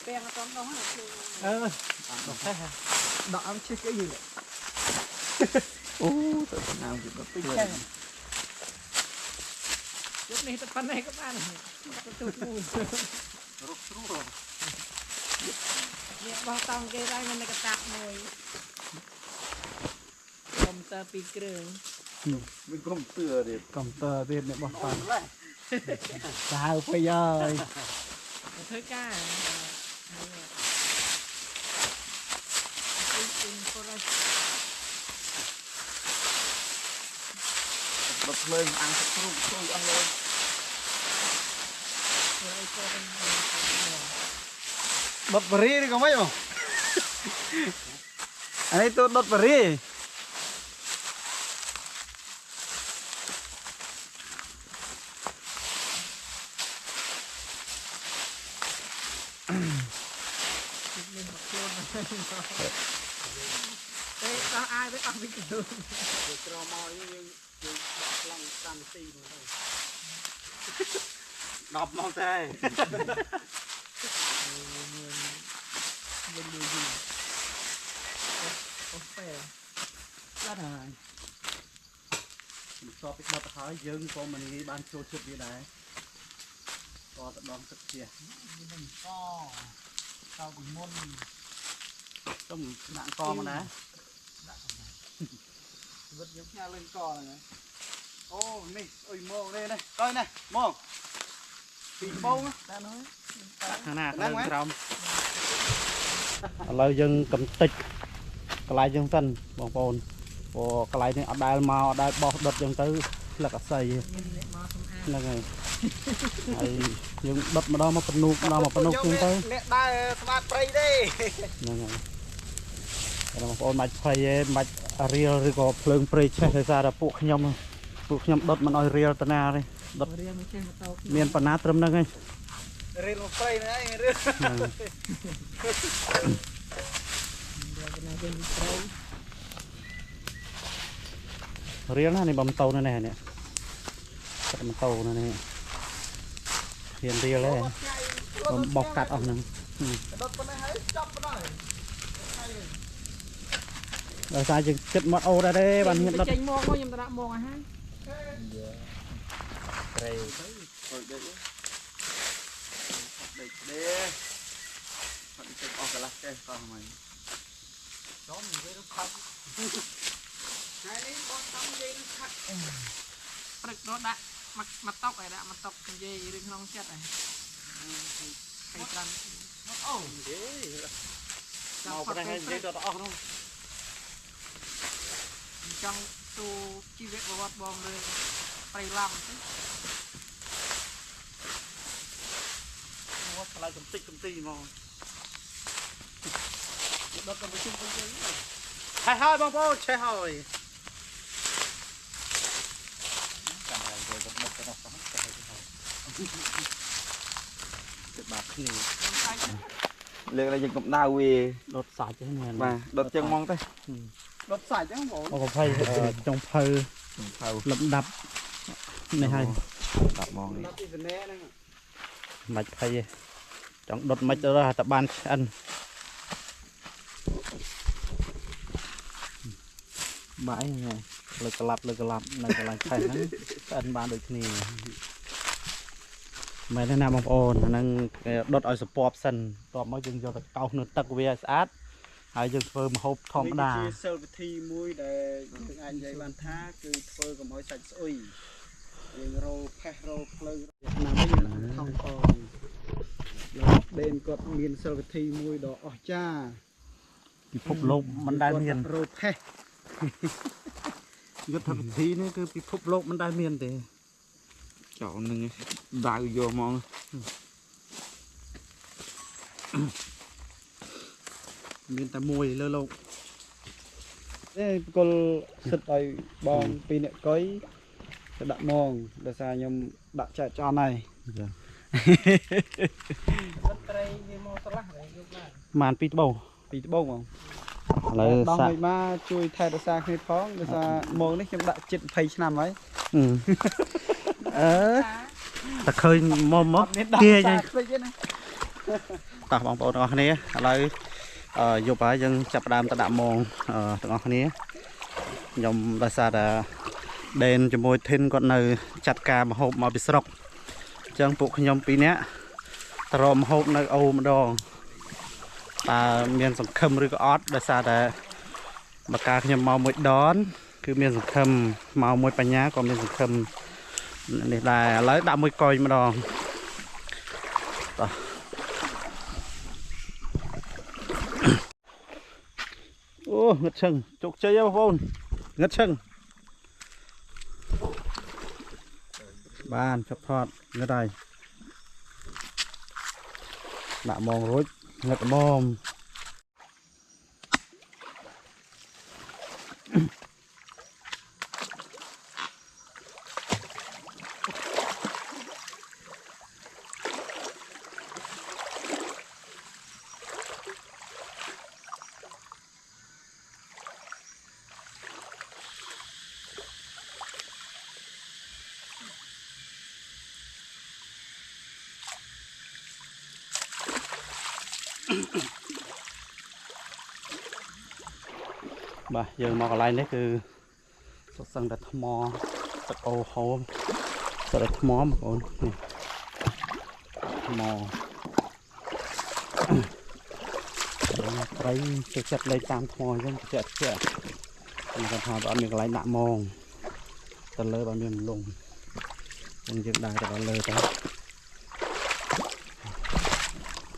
bèn trong đó đọc thế hả đọc ăn chết cái gì vậy tự nào cũng có tinh thần lúc này tập phần này các bạn tụt mùi rút rồiเนี่ยบอกต้องเกยได้มันในกระตักมวยคอมเตอร์ปีเกลือ mình có một tựa để cầm tờ tiền để bỏ phần sao bây giờ เธอกล้าbật lên ăn sạch rung tôi ăn lên bật bật đi không mấy không anh ấy tôi bật bật đi Ê, tao ai với tao bị cừu. Được cho mồi nhưng lòng cam xì mà thôi. Đọc mong thế. Bên đùi gì? Ok. Lát rồi. so với bật hỏi dương có mình nghĩ ban chốt chụp như này có đón thực kia Mình co. Tao cũng môn trong nặng co mà nè Vật giống nhau lên cò này. Ô, này, ôi mô đây này. Coi này, mô. ពីត្បូងតែនោះ ខាងណាខាងក្រោមឥឡូវយើងកំតិចកន្លែងយើងសិនបងប្អូនព្រោះកន្លែងនេះអត់ដែលមកអត់ដែលបោះដុតចឹងទៅស្លឹកអស័យហ្នឹងហើយហើយយើងដុតម្ដងមកពនូកម្ដងមកពនូចឹងទៅអ្នកដើរស្មាតព្រៃទេ ហ្នឹងហើយបងប្អូនមិនបាច់ភ័យទេមិនបាច់រៀលឬក៏ភ្លើងព្រៃឆេះដោយសារតែពួកខ្ញុំដុតមិនឲ្យរៀលតាណាទេដុតរៀលមិនចេះមកតោមានបណ្ណាត្រឹមហ្នឹងហើយរៀលមកព្រៃហ្នឹងឯងរឿរៀលណានេះបំតោនៅនេះនេះបំតោនៅនេះហ៊ានរៀលទេបោះកាត់អស់ហ្នឹងដុតប៉ុណ្ណេះហើយចាប់ប៉ុណ្ណេះដោយសារយើងគិតមកអូដែរទេបានខ្ញុំដុតចេញមកខ្ញុំទៅដាក់មកអាហារព្រៃទៅអុយដេកទេអត់ទៅអស់កន្លះចេះកោះហ្នឹងចូលនិយាយទៅខាត់ហើយនេះបងតាមនិយាយទៅខាត់ព្រឹកដល់ដាក់មកតុកឲ្យដាក់មកតុកនិយាយរឿងក្នុងចិត្តហ្នឹងហើយត្រាំអូនិយាយមកប្រហែលនិយាយដល់អស់នោះចង់ទូជីវប្រវត្តិបងលើប្រៃឡំទៅវត្តកន្លែងកំតិចកំទីហ្មងដុតទៅជុំទៅវិញឆេះហើយបងប្អូនឆេះហើយកាមេរ៉ាយកទៅដុតទៅនោះទៅបាក់គ្នាលើកឡើងយើងកំដៅវាដុតសាច់ហ្នឹងមែនបាទដុតចឹងហ្មងទេដុតសាច់ហ្នឹងបងអូភ័យចុងភៅលំដាប់នេះហើយដាប់ហ្មងនេះដាប់ពីស្នេហ៍ហ្នឹងមិនភ័យទេចង់ដុតមិនទៅតែបានឆ្អិនបាយហ្នឹងលើកក្លាប់នៅកន្លែងខេះហ្នឹងឆ្អិនបានដូចគ្នាមែនទេណាបងប្អូនអាហ្នឹងដុតឲ្យសពបសិនតបមកយើងយកទៅកោសនៅទឹកវាឲ្យស្អាតហើយយើងធ្វើម្ហូបធម្មតាជាសិលវិធីមួយដែលយើងអាចនិយាយបានថាគឺធ្វើកុំឲ្យសាច់ស្អុយយើងរោផេះរោភ្លើងណាវិញថងផងលោកដេនគាត់មានសិលវិធីមួយដ៏អស្ចារ្យពិភពលោកមិនដែលមានរោផេះយុទ្ធវិធីនេះគឺពិភពលោកមិនដែលមានទេចោលនឹងដៅយកហ្មងមានតែមួយលើលោកទេគល់សិតឲ្យបងពីរអ្នកកុយទៅដាក់ម៉ងដោយសារខ្ញុំដាក់ចែកចន់ហើយចាត្រីវាមកស្រឡះយកឡើងបានពីត្បូងបងឥឡូវសាក់មកជួយថែរក្សាគ្នាផងដោយសារម៉ងនេះខ្ញុំដាក់ជិត20ឆ្នាំហើយតែឃើញមកទាចឹងតោះបងប្អូនទាំងអស់គ្នាឥឡូវយប់ហើយយើងចាប់ដើមទៅដាក់ម៉ងទាំងអស់គ្នាខ្ញុំដោយសារតែដេនជាមួយធីនគាត់នៅចាត់ការមហូបមកពីស្រុកអញ្ចឹងពួកខ្ញុំពីរនាក់ទៅរកម្ហូបនៅអូម្ដងតើមានសង្ឃឹមឬក៏អត់ដោយសារតែបើការខ្ញុំមកមួយដនគឺមានសង្ឃឹមមកមួយបញ្ញាក៏មានសង្ឃឹមនេះដែរឥឡូវដាក់មួយកុយម្ដងតោះអូងឹតឈឹងជោគជ័យហើយបងប្អូនងឹតឈឹងបានចាប់ថតងឹតហើយដាក់ម៉ងរួចងឹតម៉មបាទយើងមកកន្លែងនេះគឺសុទ្ធសឹងតែថ្មទឹកអូហូមសុទ្ធតែថ្មបងប្អូននេះថ្មត្រីចិត្តលេខតាមថ្មអញ្ចឹងចិត្តខ្ញុំគាត់ថាអត់មានកន្លែងដាក់ម៉ងទៅលើបើមានលងយើងដើរទៅដល់លើទៅ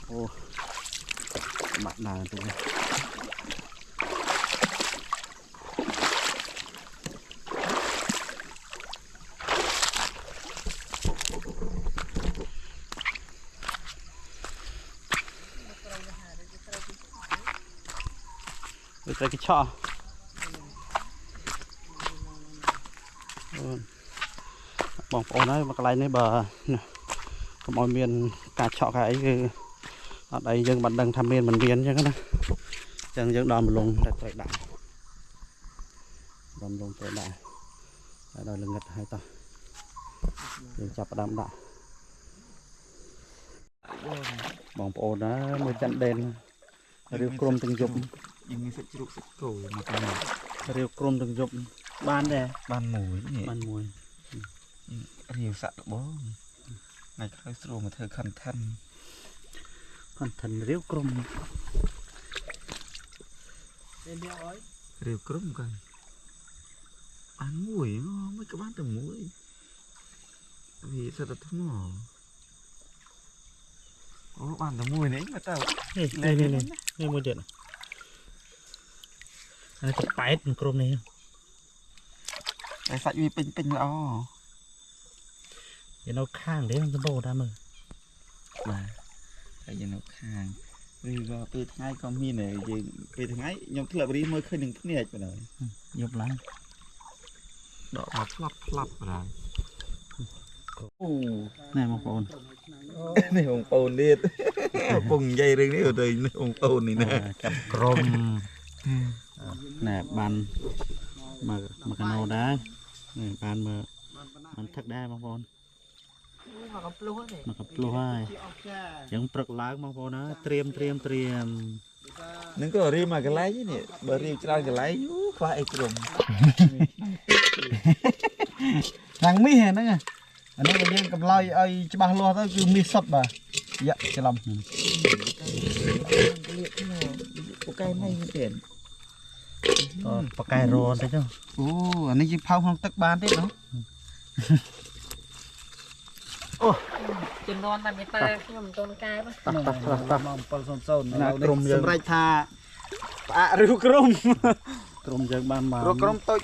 ô bạn nào tụi cái chọ bỏng ổn đấy mà cái này bờ mọi miền cả chọ cái ấy ở đây dân bạn đang tham miền mình miền chứ đó chẳng dân đòn lùng đã tới đại đòn lùng tới đại đây là ngật hai ta để chập đám đại bỏng ổn đó mới chặn đèn rêu crom từng dục nhưng sẽ chịu sự cầu mà cái này rêu crom từng dục ban đây ban mùi nhỉ ban mùi rêu sạch bó này khơi sưu mà thơ khăn thân con thần rêu crom rêu crom coi ăn mùi mấy cái bán từ muối vì sao ta thấm mỏ có bán từ mùi đấy mà tao lên mùi điện này chụp bait crom này cái sạch vì pin pin đó thì nó khang đấy nó bồ ra mà bà cái gì nó khang vì vào từ tháng ai con mi này về về tháng ấy nhóm thứ lập đi mới khơi đừng thứ này rồi đấy nhập lại đỏ mà flop rồi này một con này hồng ồn đi cùng dây rừng đấy ở đây hồng ồn này nè chập crom nè bàn mà cái nồi đá bàn màมันthật đa bông bồn mà cặp lúa hai chẳng bật láng bông bồn đó triềmนึกก็รีมากันไล่เนี่ยเบอร์รีจะได้กันไล่ยูควายกลุ่ม thằng mi hả nè anh ấy bây giờ cầm loi ai cho ba lo tới cứ mi sập bà dạ cho lòng โอเคไม่เปลี่ยน ปากไก่โรนใช่ไหม ô anh ấy chỉ phao không tắc ban đấy nó จนนอนมันไม่ตายខ្ញុំមិនតន់កែប ตัก mong pal son son Nè, crom dương. sầm rai tha à rượu crom กรมยังบ้านมา rượu crom tôi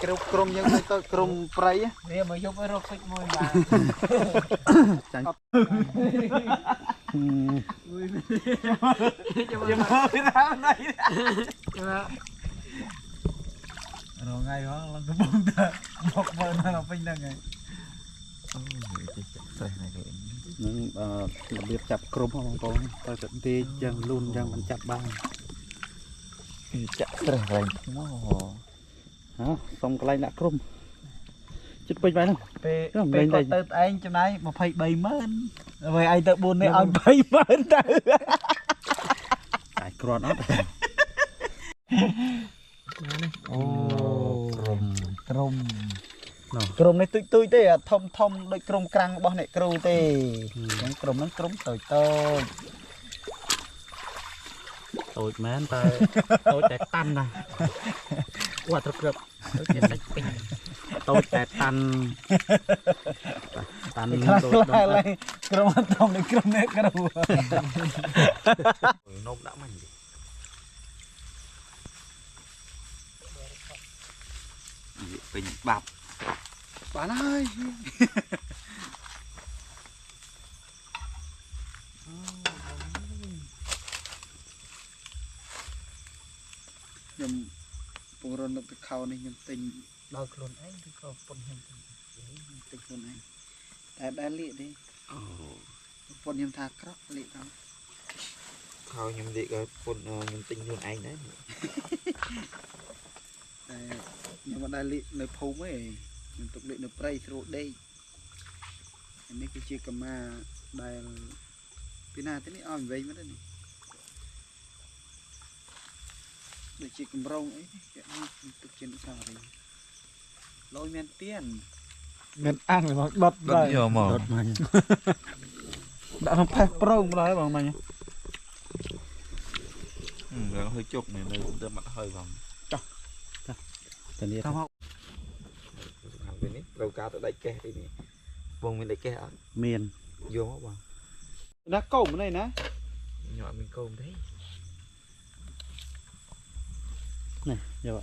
rượu crom nhưng tôi crom prey á វាមកយកឲ្យរកសាច់មួយបាទ จัง ចាំមើលពីណាណៃ ចាំ រងថ្ងៃហងឡើងកំពុងតែមកមើលនៅពេញហ្នឹងហើយ ใส่ไหนเลย នឹងរបៀបចាប់ក្រុមបងប្អូនទៅទៅទីយ៉ាងលូនយ៉ាងមិនចាប់បាន จะใส่อะไรม้อ ហ៎សុំកន្លែងដាក់ក្រុមជិតពេញไปហ្នឹង ពេល ខ្ញុំ ពេល លេងតែ គាត់ទៅឯងចំណាយ230000ហើយឯងទៅ4នេះឲ្យ20000ទៅ តែគ្រាន់អត់អូក្រុម ក្រុម ណោះ ក្រុមនេះទុយទុយទេអាធំធំដូចក្រុមក្រាំងរបស់អ្នកគ្រូទេអញ្ចឹងក្រុមហ្នឹងក្រុមតូចតូច តូចមែនតែតូចតែតាន់ណាអត់ត្រូវគ្រប់ ទៅជាសាច់ពេញ តូចតែតាន់តាន់ ខ្លះ តូច ខ្លះ ដល់ ឡើងក្រុមធំនេះក្រុមនេះគ្រូ นมដាក់មិនពេញបាប់ បានហើយខ្ញុំពងរននៅពីខោនេះខ្ញុំទិញដល់ខ្លួនឯងឬក៏ប៉ុនខ្ញុំទិញខ្លួនឯងតែដែលលៀកទេ អូ ប៉ុនខ្ញុំថាក្រក់លៀកដល់ ខោខ្ញុំនិយាយក៏ពុនខ្ញុំទិញខ្លួនឯងដែរ តែខ្ញុំមិនដែលលៀកនៅភូមិទេខ្ញុំទុកលៀកនៅព្រៃស្រួលដេកនេះគឺជាកម្មាដែលពីណាទៅនេះឲ្យវិញមកទៅនេះដូចជាកម្រងអីគេឲ្យទុកជាអនុស្សាវរីយ៍លយមែនទៀនមែនអាំងមកដុត ដុតយកមក ដុតមក ដាក់ក្នុងផេះប្រងម្ល៉េះបងមិញ แล้วhơi chụp này nơi đưa mặt hơi vào តែនេះ តាមមក hàng bênนี้đầu cá tới đây kè đi nè vùng bên đây kè មាន vô không vào ណាកុំនេះណា à nhỏ mình cơm đấy này giờ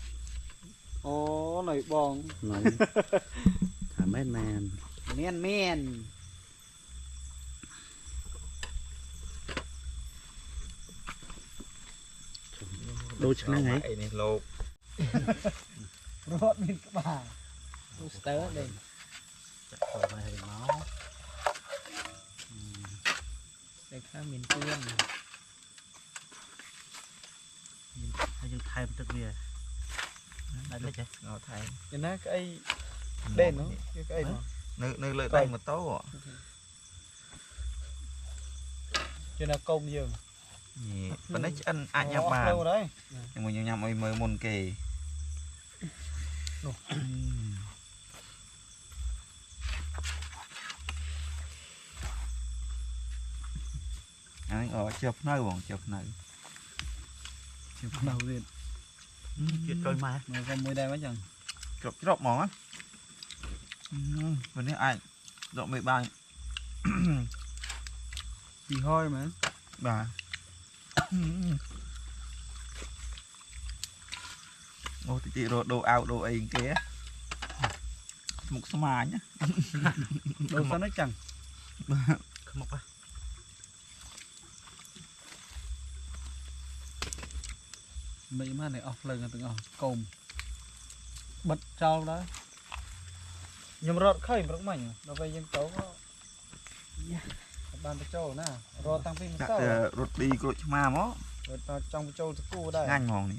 Ồ này bong nói thả mét mèn men men đôi chân này này lột rốt mình các bà booster lên chặt vào vài máu để khá miền tiên hay dùng thay một tức bia đây là chứ ngọt thay cho nó cái đen nó cái mà nơi lợi tay một tấu cho nó công dương nhỉ vẫn đấy ăn ai nhắm lâu bàn đấy nhưng mà nhắm mới mới môn kề anh ở chụp nơi bọn chụp nơi chụp đầu lên chuyện đôi mà con mới đây mấy chẳng chụp chụp món á vấn đề ai dọn 13 thì hôi mà bà ô thì chị đồ ao đồ ấy kia một số mà nhá đâu sao nó chẳng không mọc à mấy mà này off lên từng cồm bật trâu đó nhưng rọt khơi mà đúng mình nó về dân tấu có bàn cái trâu nè rọt tăng phim chắc sao rốt đi của mà mó rồi trong trâu thì cu đây ngang mòn này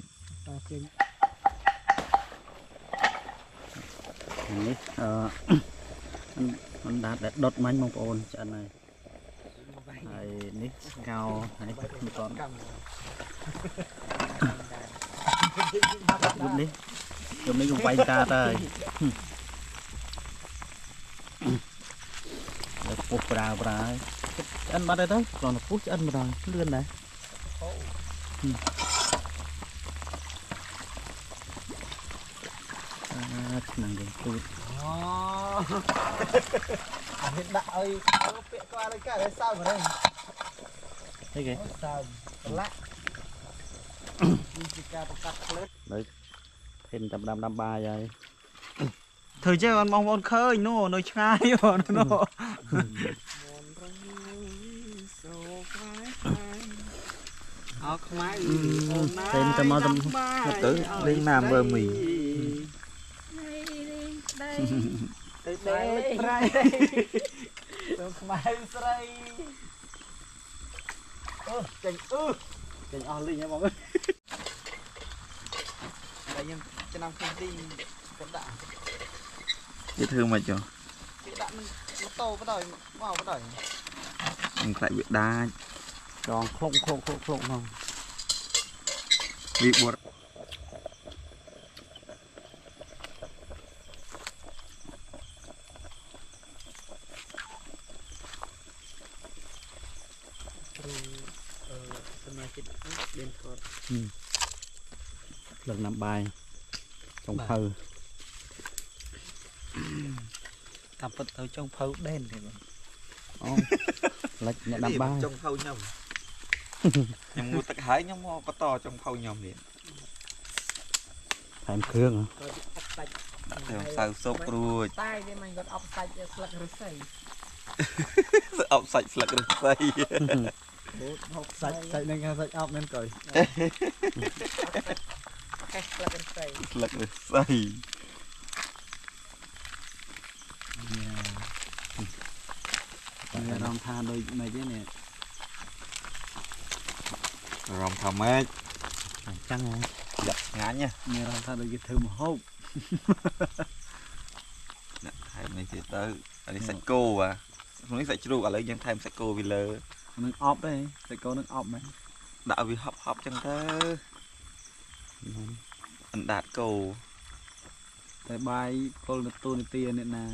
នេះมันដាត់ដុតមាញ់បងប្អូនឆ្អិនហើយហើយនេះស្ងោរហើយមិនទាន់យុបនេះខ្ញុំវាយតាទៅហើយពុះប្រាហើយឆ្អិនបាត់ហើយទៅគ្រាន់តែពុះឆ្អិនម្ដងលឿនដែរឆ្នាំយើងទូច hiện đại ơiពាក់qua đây cả đấy sao mà đây អីគេ sao lạ đi chỉ ca cắt lên ភេនចាប់ដាំបាយហើយធ្វើចេះអត់បងប្អូនឃើញនោះនៅឆ្ងាយនោះ áo khoái thêm tao mau tao tới lên làm bờ mì đây đây tao khoái sray chành linh nha mọi người đây nhưng cho năm không đi con đạn dễ thương mà cho cái đạn nó to bắt đầu vào bắt đầu anh lại bị đa ដងឃ្លុកឃ្លុកហ្នឹង bị buộc lần năm bài trong phơi tập vật tới trong phơi đen thì lệch nhận năm bài trong khâu nhầm nhầm mua tất hái nhóm có to trong khâu nhầm liền thèm khương theo sao sốt rồi តែវាមិនគាត់អបសាច់ស្លឹកឫស្សី ốc sạch là cái xây học sạch nên sạch ốc nên cười ខេះស្លឹកឫស្សី là cái xây មានរំថាដូចមិនទេនេះ rồng thầm ấy ចឹង giật ngán nha មានរំថាដូចគេធ្វើមហូប hai mấy chị tới ở đây sạch cô à không biết sạch chu ở lấy dân thêm sạch cô vì lơ នឹងអប់ដែរតែកូននឹងអប់មែន đạo vì hấp hấp chân thế anh đạt cô តែបាយពលនទូនីតិនេះណា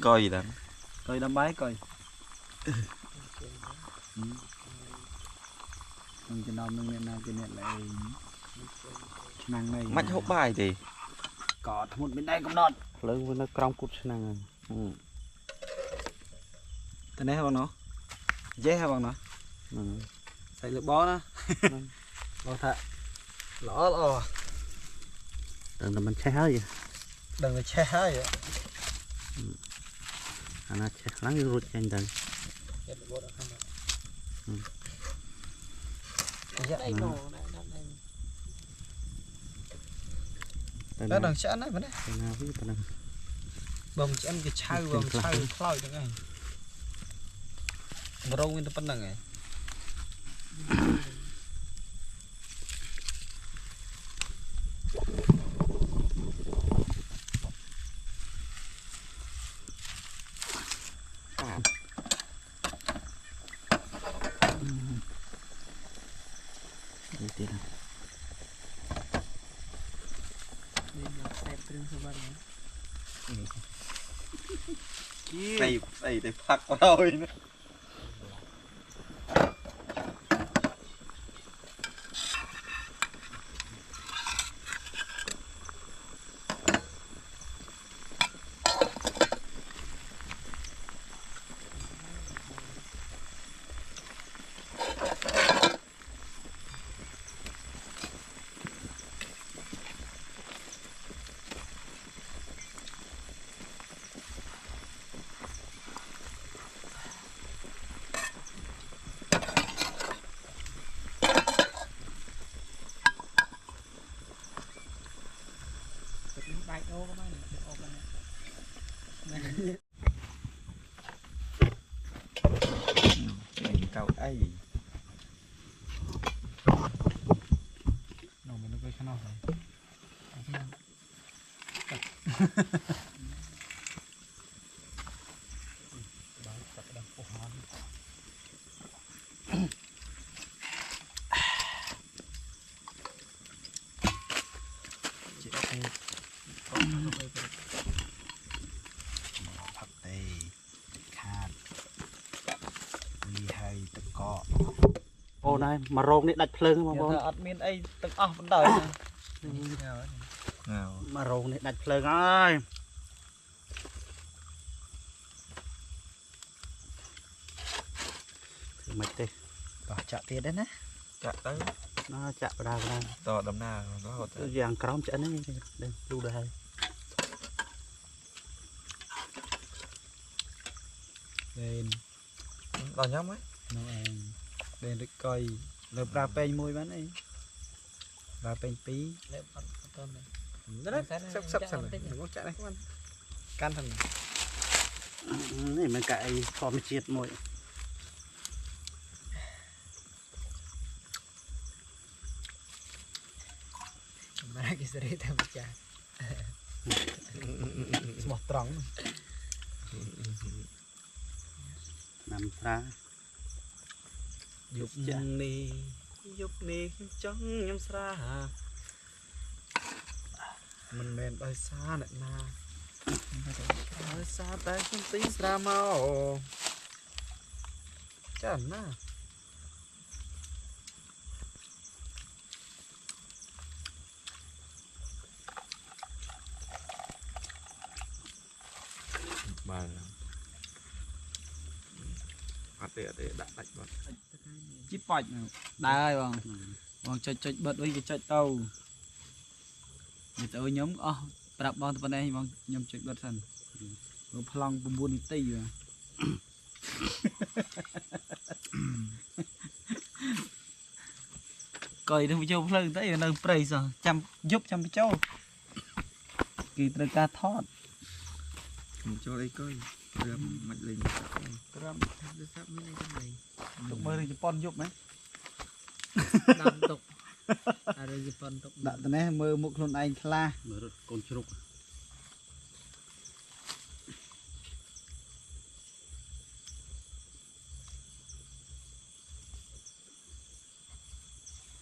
coi gì đó កុយដាំបាយកុយនឹងចំណោមនឹងអ្នកណាជាអ្នកលេងឆ្នាំងនេះ mắt hút bài thì កោធ្មុតមិនដែរកំណត់ ភ្លើងវានៅក្រោមគប់ឆ្នាំង តែនេះបងណោះ ណ dễ hả bằng nó xài lửa bó nó bó thạ lỏ lỏ đừng là mình che hơi đừng là che vậy anh che lắng cái ruột trên đằng đó đằng sẽ này vấn đề nào biết đằng bông sẽ ăn cái chai bông chai khơi được ngay mà đâu nguyên phân đằng này Đây phạt rồi nữa. bạch ô có mấy ô Mình cậu ấy. nó mình nó cái khăn nào vậy ô này mà rong này đặt phơi mà bông admin ấy từng vấn đề Nào. mà rong này đặt phơi ơi mày tê chạ tiền đấy nè Chặt tới. nó chạm vào đây To đầm na nó hột. vàng crom chả nó đây lưu đây lên To nhắm ấy. nó lên được coi lợp ra pen môi bán ấy ra pen tí lệ phần tôm này đấy sắp sắp sẵn rồi nó chạy này các bạn can thằng này mình cạy thò mình chiết mồi mà cái gì tham gia một trống nằm ra Dục ni chẳng nhắm xa. mình men bay xa nè na Ở xa tay không tí ra mau. chẳng na Bà để đặt đặt vào. chip bạch đây bằng chọi bật với cái chọi tàu người ta ơi nhóm tập bằng tập này bằng nhóm chọi bật thần rồi phong bùn bùn tì rồi coi đâu châu phơi tới nơi prey rồi chăm giúp chăm cái châu kỳ từ ca thót Cho đây coi. Rơm mạch lên. râm sắp mới lên trong này tụi mơ thì pon giúp mấy đam tục à rồi gì phần tục đặt từ này mơ một con anh la mở được con chuột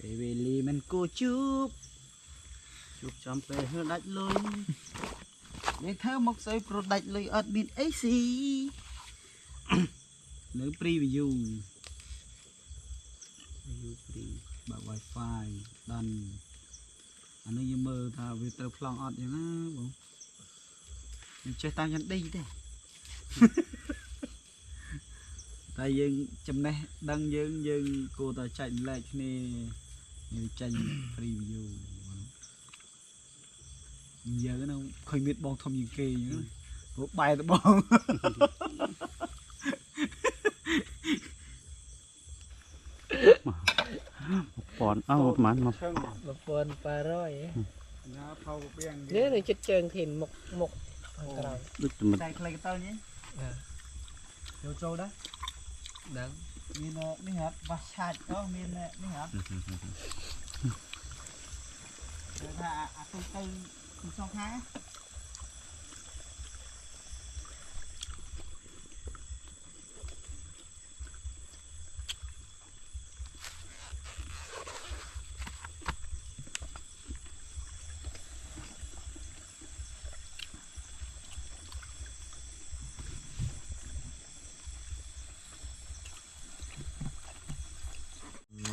baby li mình cô chúc chuột chấm về hơi đạch lôi để thơ một sợi pro đạch lời admin AC nếu preview bảo wifi đần anh ấy mơ thà về tờ phong ọt vậy nó bông chơi tao nhận đi thế តែយើងចំណេះដឹងយើងគួរតែចែកលែកគ្នាចាញ់ preview យើងហ្នឹងឃើញមានបងធំជាងគេអញ្ចឹងព្រោះបែរទៅបង ប៉ុនអើប្រហែលមក ឈឹង 1800 ណាផៅបៀង នេះនឹងចិត្តជើងធានមុខខាងក្រោយ ដូចតែមិន តែខ្លីទៅនេះចូលដែរ ដឹង មាននេះហត់បាសឆាច់ទៅមាននេះហត់គេថាអាទៅក្នុងសងខាង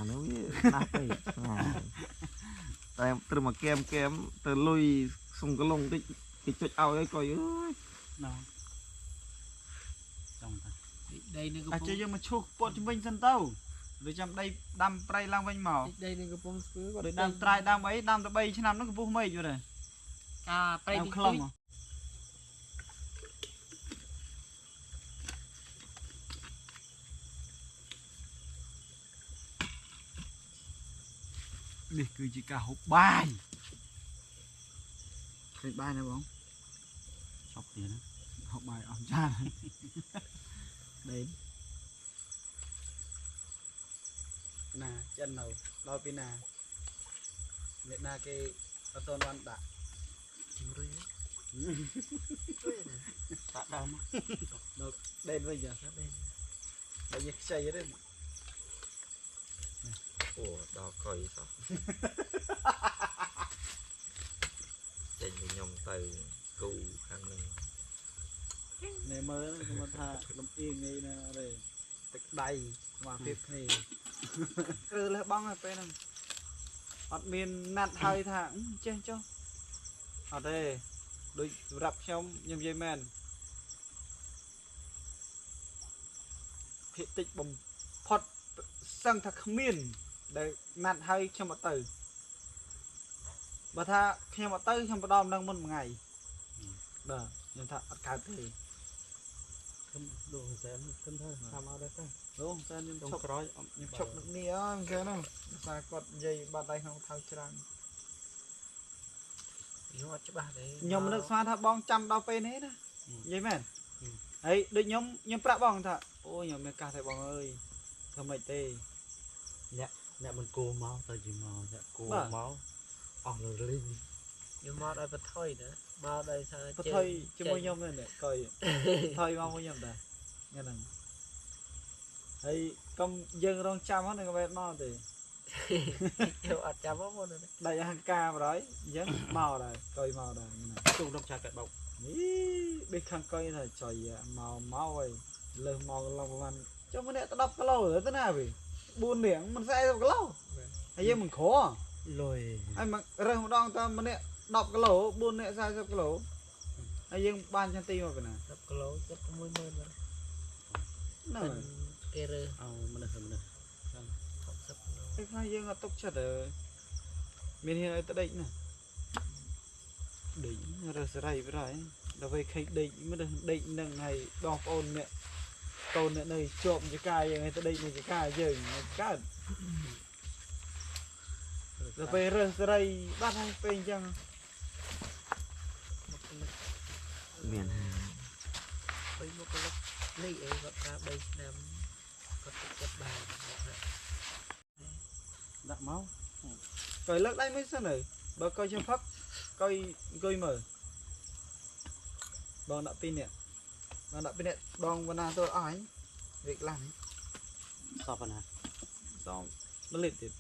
nó nát đi tại từ mà kem từ lui xung cái lông cái chốt ao ấy coi ơi ណោចង់តា ដីនឹងកំ អាច ពុង យើងមកឈូសពតជំវិញសិនទៅឬចាំដីដាំប្រៃឡើងវិញមក ដីនឹងកំពុងស្ពឺគាត់ ដូចដាំត្រៃដាំអីដាំតែ3ឆ្នាំហ្នឹងកំពុះមិនយល់ទេ អាប្រៃ ដាំ ទី ខ្លឹម នេះគឺជាការហូបបាយឃើញបាយណាបង ចប់ទៀតណា ហូបបាយអស់ចានដេនណាចិននៅដល់ពីណាអ្នកណាគេអត់ទាន់បានដាក់ ជំរឿ ដាក់ដើមមក ដល់ដេនវិញចាដេនតែយកខ្ចីទេ ủa đó coi sao chạy với nhom từ cù khăn mình នេះមើលគេមកថាលំអៀងនេះណាទេទឹកដៃស្មារតីគ្នាគឺលះបងទៅពេលហ្នឹងអត់មានណាត់ហើយថាចេះចុះអត់ទេដូចសម្រាប់ខ្ញុំនិយាយមែនភាគតិចបំផុតសឹងថាគ្មានដែលណាត់ហើយខ្ញុំអត់ទៅបើថាខ្ញុំអត់ទៅខ្ញុំបដ នឹងមុនមួយថ្ងៃបាទខ្ញុំថាអត់កើតទេ ដងសែនគិនថាតាមអត់ដែរទេ លោកតែខ្ញុំ ចុង ឈប់ ក្រោយ ខ្ញុំឈប់នឹកនេះអើយគេហ្នឹងសារគាត់និយាយបាត់ដៃក្នុងថៅច្រើន ខ្ញុំអត់ច្បាស់ទេ ខ្ញុំនឹកស្មានថាបងចាំដល់ពេលនេះណានិយាយមែនហើយដូចខ្ញុំប្រាប់បងថាអូខ្ញុំមានកាសទេបងអើយធ្វើម៉េចទេ អ្នកមិនគោមកទៅជាមកអ្នកគោមកអស់លីង ខ្ញុំមកដល់បថុយណាមកដល់ថា បថុយជាមួយខ្ញុំនេះកុយថុយមកមួយខ្ញុំដែរហ្នឹងហើយកុំយើងរងចាំហ្នឹងក៏មិនមកទេ ខ្ញុំអត់ចាំមកមុនទេ ដៃអហង្ការបរយអញ្ចឹងមកដែរកុយមកដែរហ្នឹង ទូដល់ចាកាត់បោក នេះដូចខាងកុយថាចុយមកហើយលើសមកឡងប្រហែលចុះម្នាក់ទៅ10គីឡូទៅណាវិញ4នាងមិន40គីឡូហើយយើងមិនក្រ លុយ ហើយមករើសម្ដងតែម្នាក់10គីឡូ4នាក់40គីឡូហើយយើងបានចន្ទីមកពីណា 10គីឡូចិត្ត60000មក ហ្នឹងហើយ គេរើ អោមនុស្ស 60គីឡូ តែខ្លះយើងអត់ទុកចិត្តទេមានហ៊ានឲ្យទៅដេកណាដេករើសរៃប្រហែលដល់ពេលខេកដេកមិនដេកនឹងហើយបងប្អូនអ្នកកូនអ្នកនៅជាប់ចកាយើងឲ្យទៅដេកនៅចកាយើងកើត ដល់ពេលរើសស្រីបាត់ហើយពេលអញ្ចឹង miền ពេលមកកលុកនេះអីគាត់ថា3ឆ្នាំគាត់ទុកចិត្តបាន ដាក់មក កុយលើកដៃមួយសិនទៅបើកុយជើងផឹកកុយអង្គុយមើលបងដាក់ពីរនាក់បងដាក់ពីរនាក់បងបណ្ណាទៅអស់ហើយវាខ្លាំង សពណា សំ1លីត្រទៀត